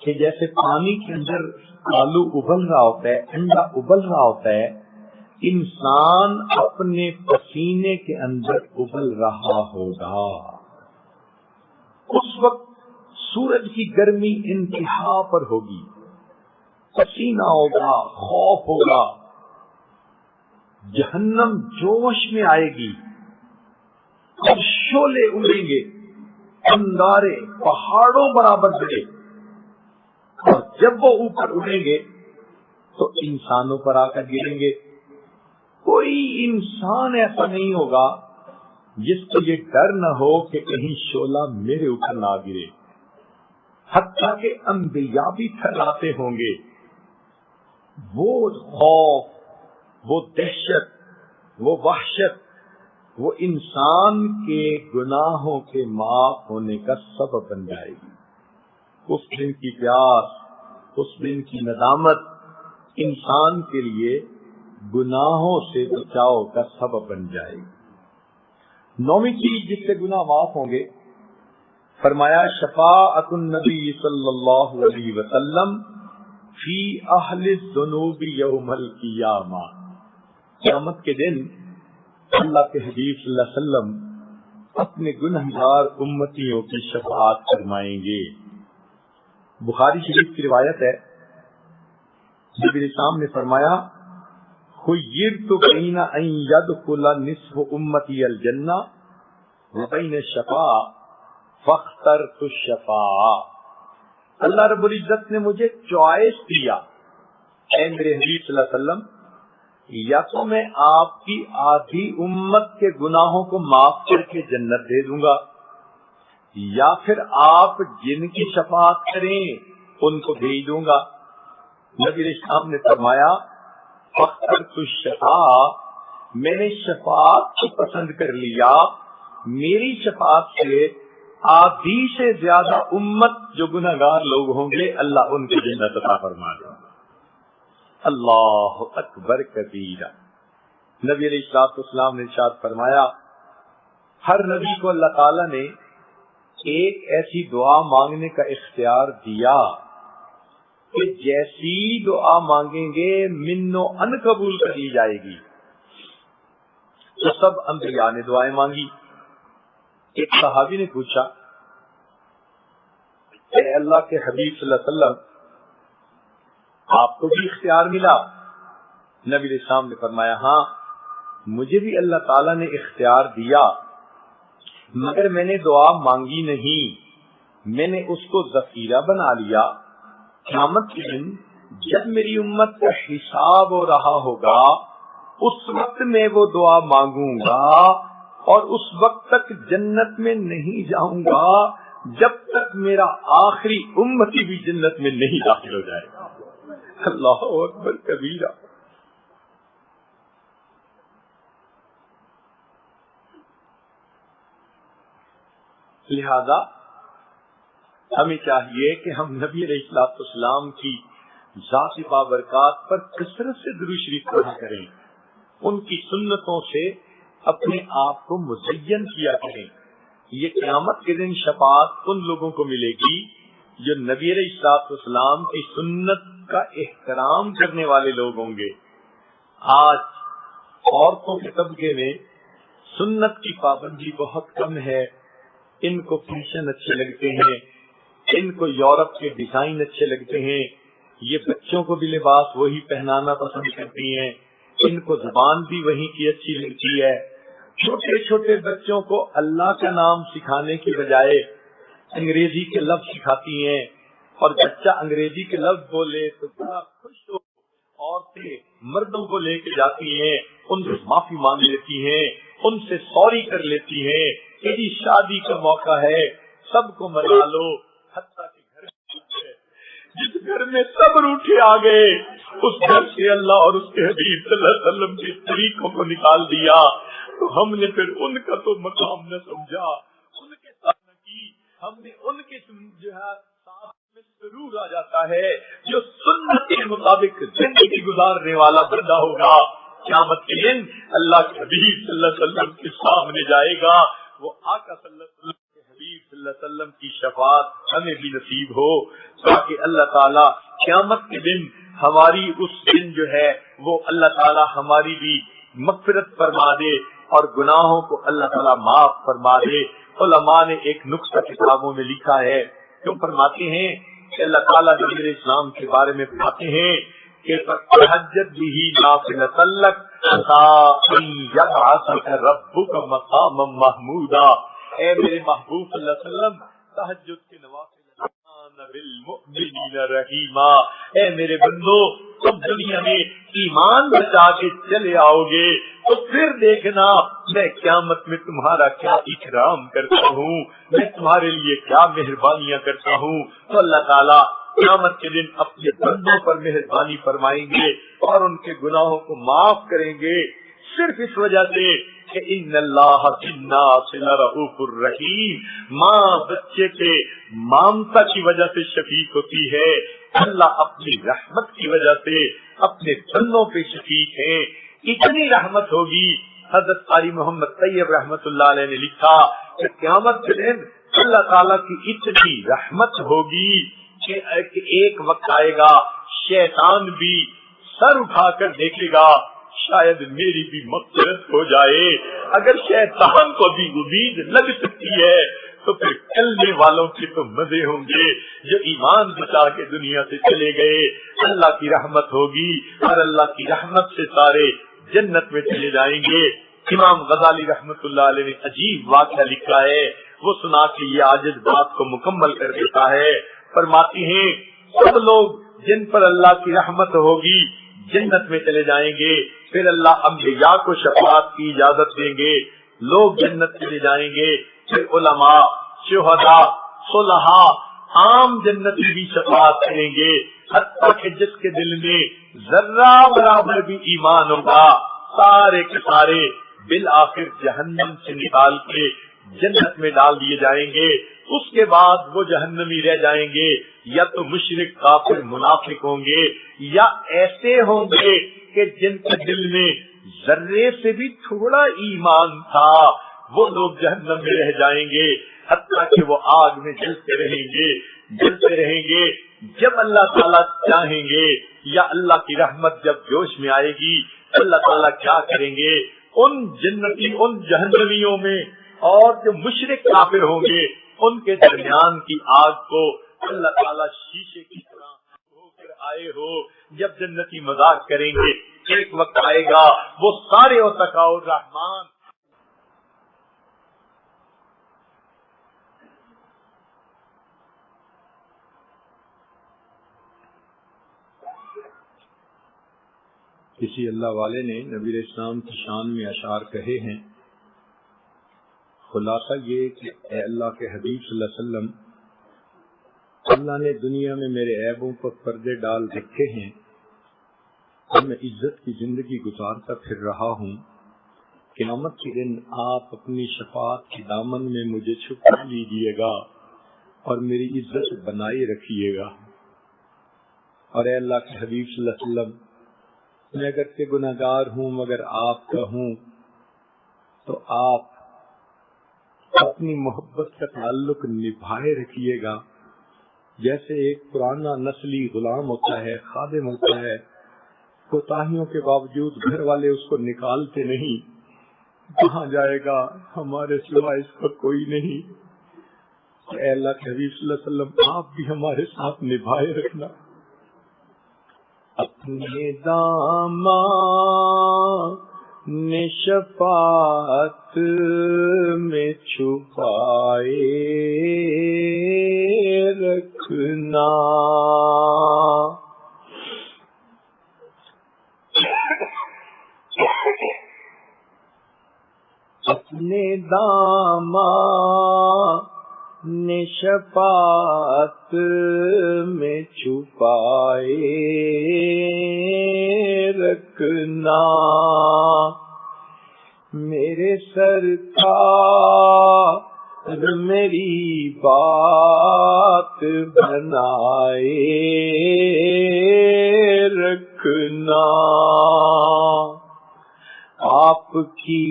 کہ جیسے پانی کے اندر آلو ابل رہا ہوتا ہے، انڈا ابل رہا ہوتا ہے، انسان اپنے پسینے کے اندر ابل رہا ہوگا۔ اس وقت سورج کی گرمی انتہا پر ہوگی، پسینہ ہوگا، خوف ہوگا، جہنم جوش میں آئے گی اور شعلے اڑیں گے، انگارے پہاڑوں برابر گرے، اور جب وہ اوپر اڑیں گے تو انسانوں پر آ کر گریں گے۔ کوئی انسان ایسا نہیں ہوگا جس کو یہ ڈر نہ ہو کہ کہیں شعلہ میرے اوپر نہ گرے، حتیٰ کہ انبیاء بھی تھراتے ہوں گے۔ وہ خوف، وہ دہشت، وہ وحشت، وہ انسان کے گناہوں کے معاف ہونے کا سبب بن جائے گی۔ اس دن کی پیاس، اس دن کی ندامت انسان کے لیے گناہوں سے بچاؤ کا سبب بن جائے گی۔ نویں چیز جس سے گناہ معاف ہوں گے، فرمایا شفاعت النبی صلی اللہ علیہ وسلم فی اہل الذنوب یوم القیامہ۔ قیامت کے دن اللہ کے حبیب صلی اللہ علیہ وسلم اپنے گنہگار امتیوں کی شفاعت فرمائیں گے۔ بخاری شریف کی روایت ہے، نبی اسلام نے فرمایا خیرت بین ان یدخل نصف امتی الجنہ وبین الشفاعہ فاخترت الشفاعہ۔ اللہ رب العزت نے مجھے چوائس دیا، اے میرے حبیب صلی اللہ علیہ وسلم، یا تو میں آپ کی آدھی امت کے گناہوں کو معاف کر کے جنت دے دوں گا، یا پھر آپ جن کی شفاعت کریں ان کو بھیج دوں گا۔ نبی اسلام نے فرمایا فاخترت الشفاعہ، میں نے شفاعت کو پسند کر لیا، میری شفاعت سے آدھی سے زیادہ امت جو گناہگار لوگ ہوں گے اللہ ان کو جنت عطا فرما دے گا۔ اللہ اکبر کبیرہ۔ نبی علیہ الصلوۃ والسلام نے ارشاد فرمایا ہر نبی کو اللہ تعالیٰ نے ایک ایسی دعا مانگنے کا اختیار دیا کہ جیسی دعا مانگیں گے من و ان قبول کر لی جائے گی۔ تو سب انبیاء نے دعائیں مانگی۔ ایک صحابی نے پوچھا اے اللہ کے حبیب صلی اللہ علیہ وسلم، آپ کو بھی اختیار ملا؟ نبی علیہ السلام نے فرمایا ہاں، مجھے بھی اللہ تعالیٰ نے اختیار دیا، مگر میں نے دعا مانگی نہیں، میں نے اس کو ذخیرہ بنا لیا۔ قیامت کے دن جب میری امت کا حساب ہو رہا ہوگا اس وقت میں وہ دعا مانگوں گا، اور اس وقت تک جنت میں نہیں جاؤں گا جب تک میرا آخری امتی بھی جنت میں نہیں داخل ہو جائے گا۔ اللہ اکبر کبیرہ۔ لہذا ہمیں چاہیے کہ ہم نبی علیہ الصلوۃ والسلام کی ذات بابرکات پر کثرت سے درود شریف پڑھا کریں، ان کی سنتوں سے اپنے آپ کو مزین کیا کریں۔ یہ قیامت کے دن شفاعت ان لوگوں کو ملے گی جو نبی علیہ الصلوۃ والسلام کی سنت کا احترام کرنے والے لوگ ہوں گے۔ آج عورتوں کے طبقے میں سنت کی پابندی بہت کم ہے، ان کو فیشن اچھے لگتے ہیں، ان کو یورپ کے ڈیزائن اچھے لگتے ہیں، یہ بچوں کو بھی لباس وہی پہنانا پسند کرتی ہیں، ان کو زبان بھی وہی کی اچھی لگتی ہے۔ چھوٹے چھوٹے بچوں کو اللہ کا نام سکھانے کی بجائے انگریزی کے لفظ سکھاتی ہیں، اور بچہ انگریزی کے لفظ بولے تو بڑا خوش ہو، عورتیں مردوں کو لے کے جاتی ہیں، ان سے معافی مانگ لیتی ہیں، ان سے سوری کر لیتی ہیں کہ جی شادی کا موقع ہے سب کو منا لو۔ حتیٰ کہ جس گھر میں سب روٹھے آ گئے اس گھر سے اللہ اور اس کے حبیب صلی اللہ علیہ وسلم کے طریقوں کو نکال دیا، تو ہم نے پھر ان کا تو مقام نہ سمجھا، ان کے ساتھ نہ کی، ہم نے ان کے جو ہے ساتھ میں میں سرور آ جاتا ہے جو سنت کے مطابق زندگی گزارنے والا بندہ ہوگا قیامت کے دن اللہ کے حبیب صلی اللہ علیہ وسلم کے سامنے جائے گا. وہ آقا صلی اللہ علیہ وسلم کے حبیب صلی اللہ علیہ وسلم کی شفاعت ہمیں بھی نصیب ہو تاکہ اللہ تعالیٰ قیامت کے دن ہماری اس دن جو ہے وہ اللہ تعالیٰ ہماری بھی مغفرت فرما دے اور گناہوں کو اللہ تعالیٰ معاف فرما دے. علماء نے ایک نقطہ کتابوں میں لکھا ہے کیوں فرماتے ہیں کہ اللہ تعالیٰ نبی اسلام کے بارے میں فرماتے ہیں کہ تہجد بھی نافلۃ لک عسى ان يبعثك ربك مقاما محمودا. اے میرے محبوب صلی اللہ علیہ وسلم تہجد کے نوافل بالمؤمنین رحیما. اے میرے بندو تم دنیا میں ایمان بچا کے چلے آؤ گے تو پھر دیکھنا میں قیامت میں تمہارا کیا اکرام کرتا ہوں, میں تمہارے لیے کیا مہربانیاں کرتا ہوں. تو اللہ تعالیٰ قیامت کے دن اپنے بندوں پر مہربانی فرمائیں گے اور ان کے گناہوں کو معاف کریں گے صرف اس وجہ سے کہ ان اللہ بالناس لرؤوف الرحیم. ماں بچے کے مامتا کی وجہ سے شفیق ہوتی ہے, اللہ اپنی رحمت کی وجہ سے اپنے بندوں پہ شفیق ہے. اتنی رحمت ہوگی, حضرت قاری محمد طیب رحمت اللہ علیہ نے لکھا کہ قیامت کے دن اللہ تعالیٰ کی اتنی رحمت ہوگی کہ ایک وقت آئے گا شیطان بھی سر اٹھا کر دیکھے گا شاید میری بھی مغفرت ہو جائے. اگر شیطان کو بھی امید لگ سکتی ہے تو پھر چلنے والوں کے تو مزے ہوں گے جو ایمان بچا کے دنیا سے چلے گئے. اللہ کی رحمت ہوگی اور اللہ کی رحمت سے سارے جنت میں چلے جائیں گے. امام غزالی رحمت اللہ علیہ نے عجیب واقعہ لکھا ہے, وہ سنا کے یہ عاجز بات کو مکمل کر دیتا ہے. فرماتی ہیں سب لوگ جن پر اللہ کی رحمت ہوگی جنت میں چلے جائیں گے, پھر اللہ انبیاء کو شفاعت کی اجازت دیں گے, لوگ جنت چلے جائیں گے, پھر علماء, شہداء, صلحاء, عام جنتی بھی شفاعت کریں گے, حتیٰ کہ جس کے دل میں ذرہ برابر بھی ایمان ہوگا سارے کے سارے بالآخر جہنم سے نکال کے جنت میں ڈال دیے جائیں گے. اس کے بعد وہ جہنمی رہ جائیں گے یا تو مشرک کافر منافق ہوں گے یا ایسے ہوں گے کہ جن کے دل میں ذرے سے بھی تھوڑا ایمان تھا, وہ لوگ جہنم میں رہ جائیں گے حتیٰ کہ وہ آگ میں جلتے رہیں گے. جب اللہ تعالیٰ چاہیں گے یا اللہ کی رحمت جب جوش میں آئے گی اللہ تعالیٰ کیا کریں گے, ان جہنمیوں میں اور جو مشرک کافر ہوں گے ان کے درمیان کی آگ کو اللہ تعالیٰ شیشے کی طرح ہو کر آئے ہو جب جنتی مذاق کریں گے. ایک وقت آئے گا وہ سارے اتقاء الرحمان کسی اللہ والے نے نبی اسلام کی شان میں اشعار کہے ہیں. خلاصہ یہ کہ اے اللہ کے حبیب صلی اللہ علیہ وسلم, اللہ نے دنیا میں میرے عیبوں پر پردے ڈال رکھے ہیں اور میں عزت کی زندگی گزارتا پھر رہا ہوں. قیامت کے دن آپ اپنی شفاعت کے دامن میں مجھے چھپا لیجیے گا اور میری عزت بنائے رکھیے گا. اور اے اللہ کے حبیب صلی اللہ علیہ وسلم, میں اگر کہ گناہگار ہوں مگر آپ کا ہوں تو آپ اپنی محبت کا تعلق نبھائے رکھیے گا. جیسے ایک پرانا نسلی غلام ہوتا ہے, خادم ہوتا ہے, کوتاہیوں کے باوجود گھر والے اس کو نکالتے نہیں, کہاں جائے گا, ہمارے سوا اس کا کوئی نہیں. اے اللہ کے حبیب صلی اللہ علیہ وسلم, آپ بھی ہمارے ساتھ نبھائے رکھنا. اپنے دامن شفاعت میں چھپائے رکھنا. اپنے دامن شفاعت میں چھپائے رکھنا. میرے سرکار میری بات بنائے رکھنا، آپ کی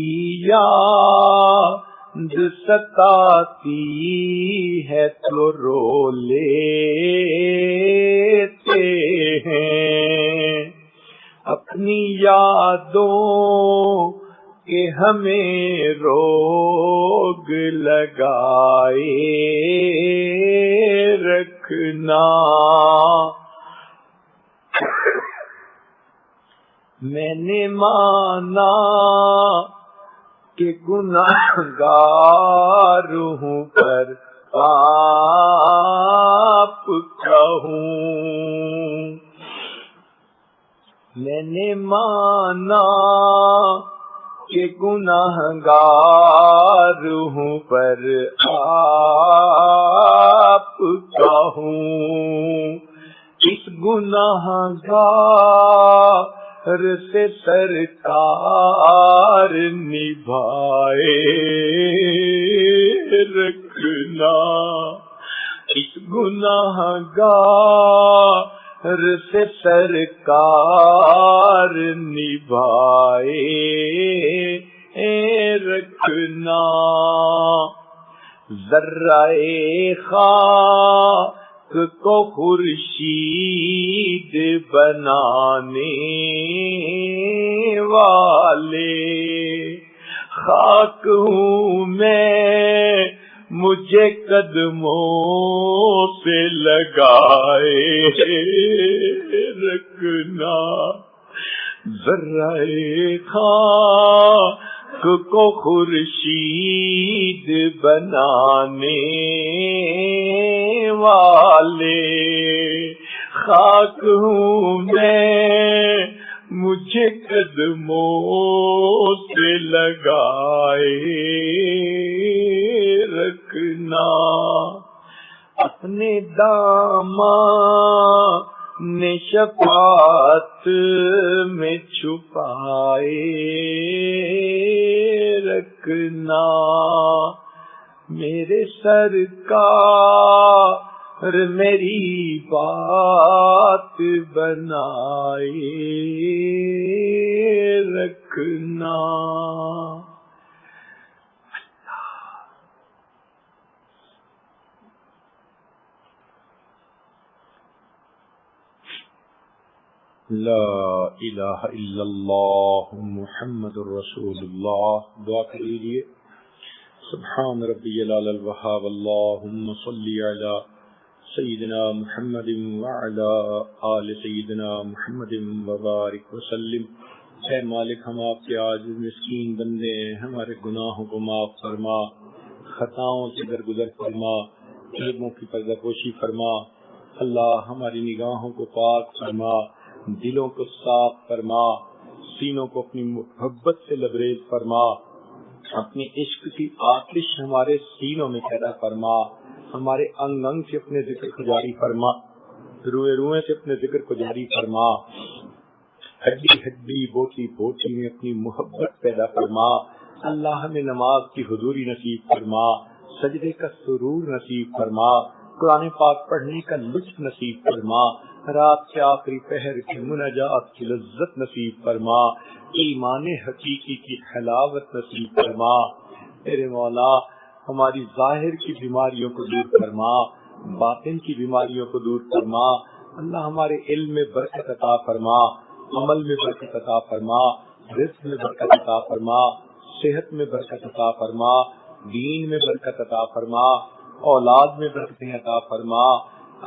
یاد ستاتی ہے تو رو لیتے ہیں، اپنی یادوں کہ ہمیں روگ لگائے رکھنا، میں نے مانا کہ گناہگار ہوں پر آپ کا ہوں، میں نے مانا کہ گناہگار ہوں پر آپ کا ہوں، اس گناہگار سے سرکار نبھائے رکھنا، اس گناہگار سے سرکار نبھائے رکھنا، ذرہ خاک کو خورشید بنانے والے، خاک ہوں میں مجھے قدموں سے لگائے رکھنا، ذرہ خاک کو خورشید بنانے والے، خاک ہوں میں مجھے قدموں سے لگائے رکھنا، اپنے دامان شفاعت میں چھپائے رکھنا، میرے سرکار میری بات بنائے رکھنا۔ لا الہ الا اللہ محمد الرسول اللہ۔ دعا کریے، سبحان ربی العلی الوہاب، اللہم صلی علی سیدنا محمد وعلی آل سیدنا محمد وبارک وسلم۔ اے مالک، ہم آپ کے عاجز مسکین بندے ہیں، ہمارے گناہوں کو معاف فرما، خطاؤں سے درگزر فرما، عیبوں کی پردہ پوشی فرما۔ اللہ، ہماری نگاہوں کو پاک فرما، دلوں کو صاف فرما، سینوں کو اپنی محبت سے لبریز فرما، اپنی عشق کی آتش ہمارے سینوں میں پیدا فرما، ہمارے انگ انگ سے اپنے ذکر کو جاری فرما، روئے روئے سے اپنے ذکر کو جاری فرما، ہڈی ہڈی بوٹی بوٹی میں اپنی محبت پیدا فرما۔ اللہ، ہمیں نماز کی حضوری نصیب فرما، سجدے کا سرور نصیب فرما، قرآن پاک پڑھنے کا لطف نصیب فرما، رات کے آخری پہر کی مناجات کی لذت نصیب فرما، ایمان حقیقی کی حلاوت نصیب فرما۔ میرے مولا، ہماری ظاہر کی بیماریوں کو دور فرما، باطن کی بیماریوں کو دور فرما۔ اللہ، ہمارے علم میں برکت عطا فرما، عمل میں برکت عطا فرما، رزق میں برکت عطا فرما، صحت میں برکت عطا فرما، دین میں برکت عطا فرما، اولاد میں برکتیں عطا فرما۔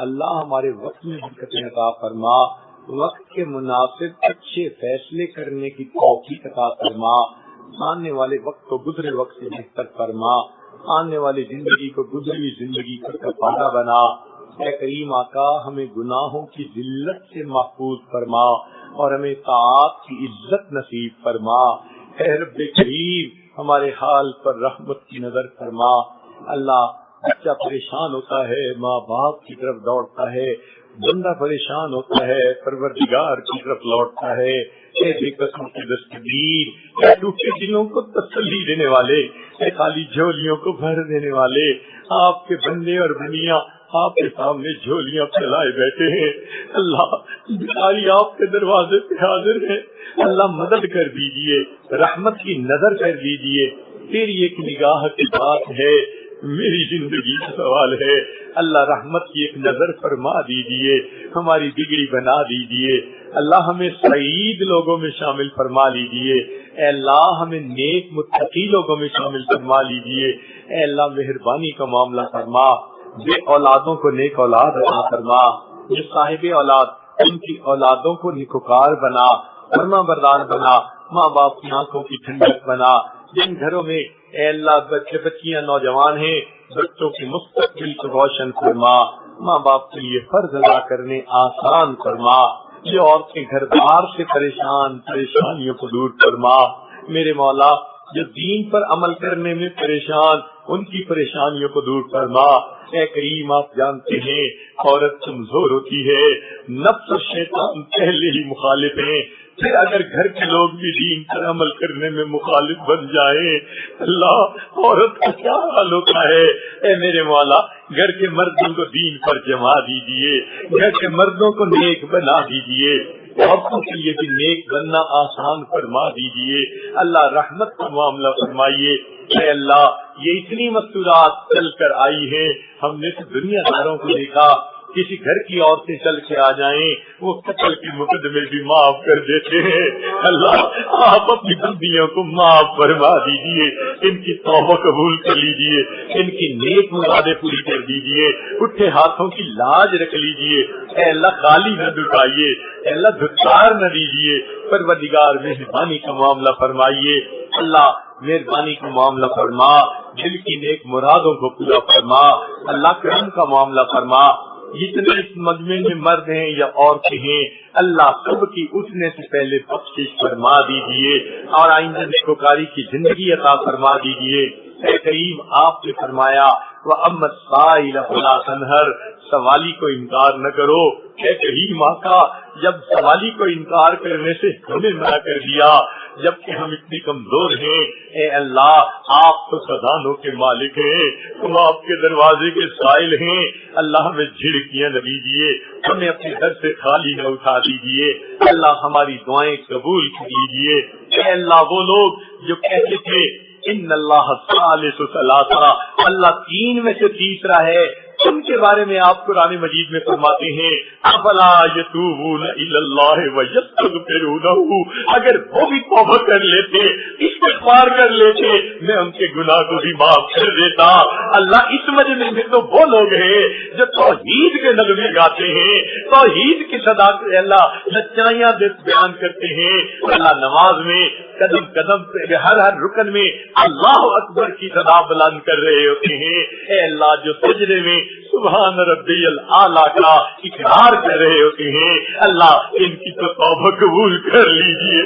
اللہ، ہمارے وقت میں برکتیں عطا فرما، وقت کے مناسب اچھے فیصلے کرنے کی توفیق عطا فرما، آنے والے وقت کو گزرے وقت سے بہتر فرما، آنے والی زندگی کو گزری زندگی کا کفارہ بنا۔ اے کریم آقا، ہمیں گناہوں کی ذلت سے محفوظ فرما اور ہمیں طاعت کی عزت نصیب فرما۔ اے رب کریم، ہمارے حال پر رحمت کی نظر فرما۔ اللہ، بچہ پریشان ہوتا ہے، ماں باپ کی طرف دوڑتا ہے، بندہ پریشان ہوتا ہے، پروردگار کی طرف لوٹتا ہے۔ اے بے قسم کے دستگیر، اے ٹوٹے دلوں کو تسلی دینے والے، اے خالی جھولیوں کو بھر دینے والے، آپ کے بندے اور بنیاں آپ کے سامنے جھولیاں پھیلائے بیٹھے ہیں۔ اللہ بھکاری آپ کے دروازے پہ حاضر ہیں، اللہ مدد کر دیجئے، رحمت کی نظر کر دیجئے۔ تیری ایک نگاہ کی بات ہے، میری زندگی کا سوال ہے، اللہ رحمت کی ایک نظر فرما دیجئے، ہماری بگڑی بنا دیجئے۔ اللہ ہمیں سعید لوگوں میں شامل فرما لیجئے، اے اللہ ہمیں نیک متقی لوگوں میں شامل فرما لیجئے۔ اے اللہ مہربانی کا معاملہ فرما، بے اولادوں کو نیک اولاد عطا فرما، جو صاحب اولاد ان کی اولادوں کو نیکوکار بنا، فرما بردار بنا، ماں باپ کی آنکھوں کی ٹھنڈک بنا۔ جن گھروں میں اے اللہ بچے بچیاں نوجوان ہیں، بچوں کی مستقبل کو روشن فرما، ماں باپ کے لیے فرض ادا کرنے آسان فرما۔ جو عورتیں گھر بار سے پریشانیوں کو دور فرما۔ میرے مولا جو دین پر عمل کرنے میں پریشان، ان کی پریشانیوں کو دور فرما۔ اے کریم آپ جانتے ہیں عورت کمزور ہوتی ہے، نفس و شیطان پہلے ہی مخالف ہیں، پھر اگر گھر کے لوگ بھی دین پر عمل کرنے میں مخالف بن جائیں، اللہ عورت کا کیا حال ہوتا ہے۔ اے میرے مولا گھر کے مردوں کو دین پر جما دیجئے، گھر کے مردوں کو نیک بنا دیجئے، عورتوں کے لیے بھی نیک بننا آسان فرما دیجئے۔ اللہ رحمت کا معاملہ فرمائیے۔ اے اللہ یہ اتنی مستورات چل کر آئی ہیں، ہم نے دنیا داروں کو دیکھا، کسی گھر کی عورتیں چل کے آ جائیں وہ قتل کے مقدمے بھی معاف کر دیتے ہیں۔ اللہ آپ اپنی بندیوں کو معاف فرما دیجئے، ان کی توبہ قبول کر لیجئے، ان کی نیک مرادیں پوری کر دیجئے، اٹھے ہاتھوں کی لاج رکھ لیجئے۔ اے اللہ خالی نہ دکھائیے، اے اللہ دھکار نہ دیجئے، پروردگار مہربانی کا معاملہ فرمائیے۔ اللہ مہربانی کا معاملہ فرما، دل کی نیک مرادوں کو پورا فرما، اللہ کرم کا معاملہ فرما۔ جتنے اس مجمع میں مرد ہیں یا عورتیں ہیں، اللہ سب کی اٹھنے سے پہلے بخشش فرما دیجئے اور آئندہ نیکوکاری کی زندگی عطا فرما دیجئے۔ اے کریم آپ نے فرمایا وَأَمَّا السَّائِلَ فَلَا تَنْهَرْ، سوالی کو انکار نہ کرو۔ اے کریم آقا جب سوالی کو انکار کرنے سے ہمیں منع کر دیا جبکہ ہم اتنی کمزور ہیں، اے اللہ آپ تو خزانوں کے مالک ہیں، ہم آپ کے دروازے کے سائل ہیں، اللہ ہمیں جھڑکیاں نہ دیجیے، ہمیں اپنے گھر سے خالی نہ اٹھا دیجیے، اللہ ہماری دعائیں قبول کیجیے۔ اے اللہ وہ لوگ جو کہتے تھے ان اللہ ثالث ثلاثہ، اللہ تین میں سے تیسرا ہے، ان کے بارے میں آپ قرآن مجید میں فرماتے ہیں افلا یتوبون الی اللہ ویستغفرونہ، اگر وہ بھی توبہ کر لیتے، استغفار کر لیتے، میں ان کے گناہ کو بھی معاف کر دیتا۔ اللہ اس مجمع میں تو وہ لوگ ہیں جو توحید کے نغمے گاتے ہیں، توحید کی صدا سے اللہ سچائیاں بیان کرتے ہیں، اللہ نماز میں قدم قدم پہ ہر رکن میں اللہ اکبر کی صدا بلند کر رہے ہوتے ہیں۔ اے اللہ جو سجدے میں سبحان ربی الاعلیٰ کا اقرار کر رہے ہوتے ہیں، اللہ ان کی تو توبہ قبول کر لیجئے،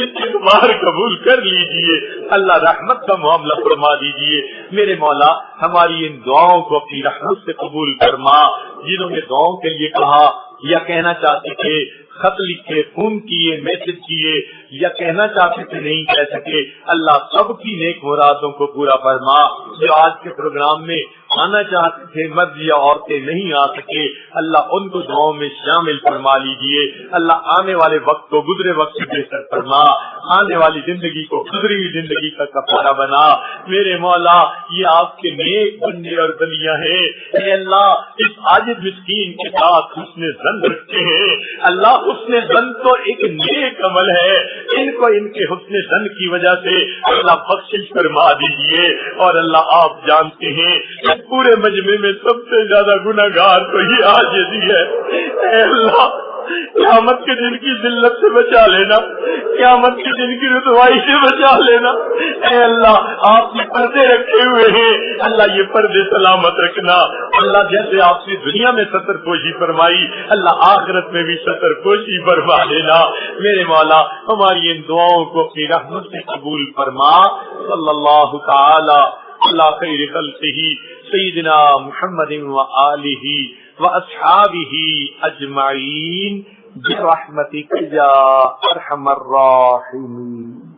استغفار قبول کر لیجئے، اللہ رحمت کا معاملہ فرما دیجئے۔ میرے مولا ہماری ان دعاؤں کو اپنی رحمت سے قبول فرما۔ جنہوں نے دعاؤں کے لیے کہا یا کہنا چاہتے تھے، خط لکھے، فون کیے، میسج کیے یا کہنا چاہتے تھے نہیں کہہ سکے، اللہ سب کی نیک مرادوں کو پورا فرما۔ جو آج کے پروگرام میں آنا چاہتے تھے مرد یا عورتیں نہیں آ سکے، اللہ ان کو دعاؤں میں شامل فرما لیجئے۔ اللہ آنے والے وقت کو گزرے وقت سے بہتر فرما، آنے والی زندگی کو گزری ہوئی زندگی کا کفارہ بنا۔ میرے مولا یہ آپ کے نیک بندے اور بندیاں ہیں، اے اللہ اس عاجز مسکین کے ساتھ حسن ظن رکھتے ہیں، اللہ حسن ظن تو ایک نیک عمل ہے، ان کو ان کے حسن ظن کی وجہ سے اللہ بخشش فرما دیجئے۔ اور اللہ آپ جانتے ہیں کہ پورے مجمع میں سب سے زیادہ گناہگار تو یہ عاجزی ہے، اے اللہ قیامت کے دن کی ذلت سے بچا لینا، قیامت کے دن کی رسوائی سے بچا لینا۔ اے اللہ آپ نے پردے رکھے ہوئے ہیں، اللہ یہ پردے سلامت رکھنا، اللہ جیسے آپ نے دنیا میں ستر پوشی فرمائی، اللہ آخرت میں بھی ستر پوشی فرما لینا۔ میرے مولا ہماری ان دعاؤں کو اپنی رحمت سے قبول فرما۔ صلی اللہ تعالی اللہ خیر خلقہ سیدنا محمد و آلہ و اصحابہ اجمعین برحمتک یا ارحم الراحمین.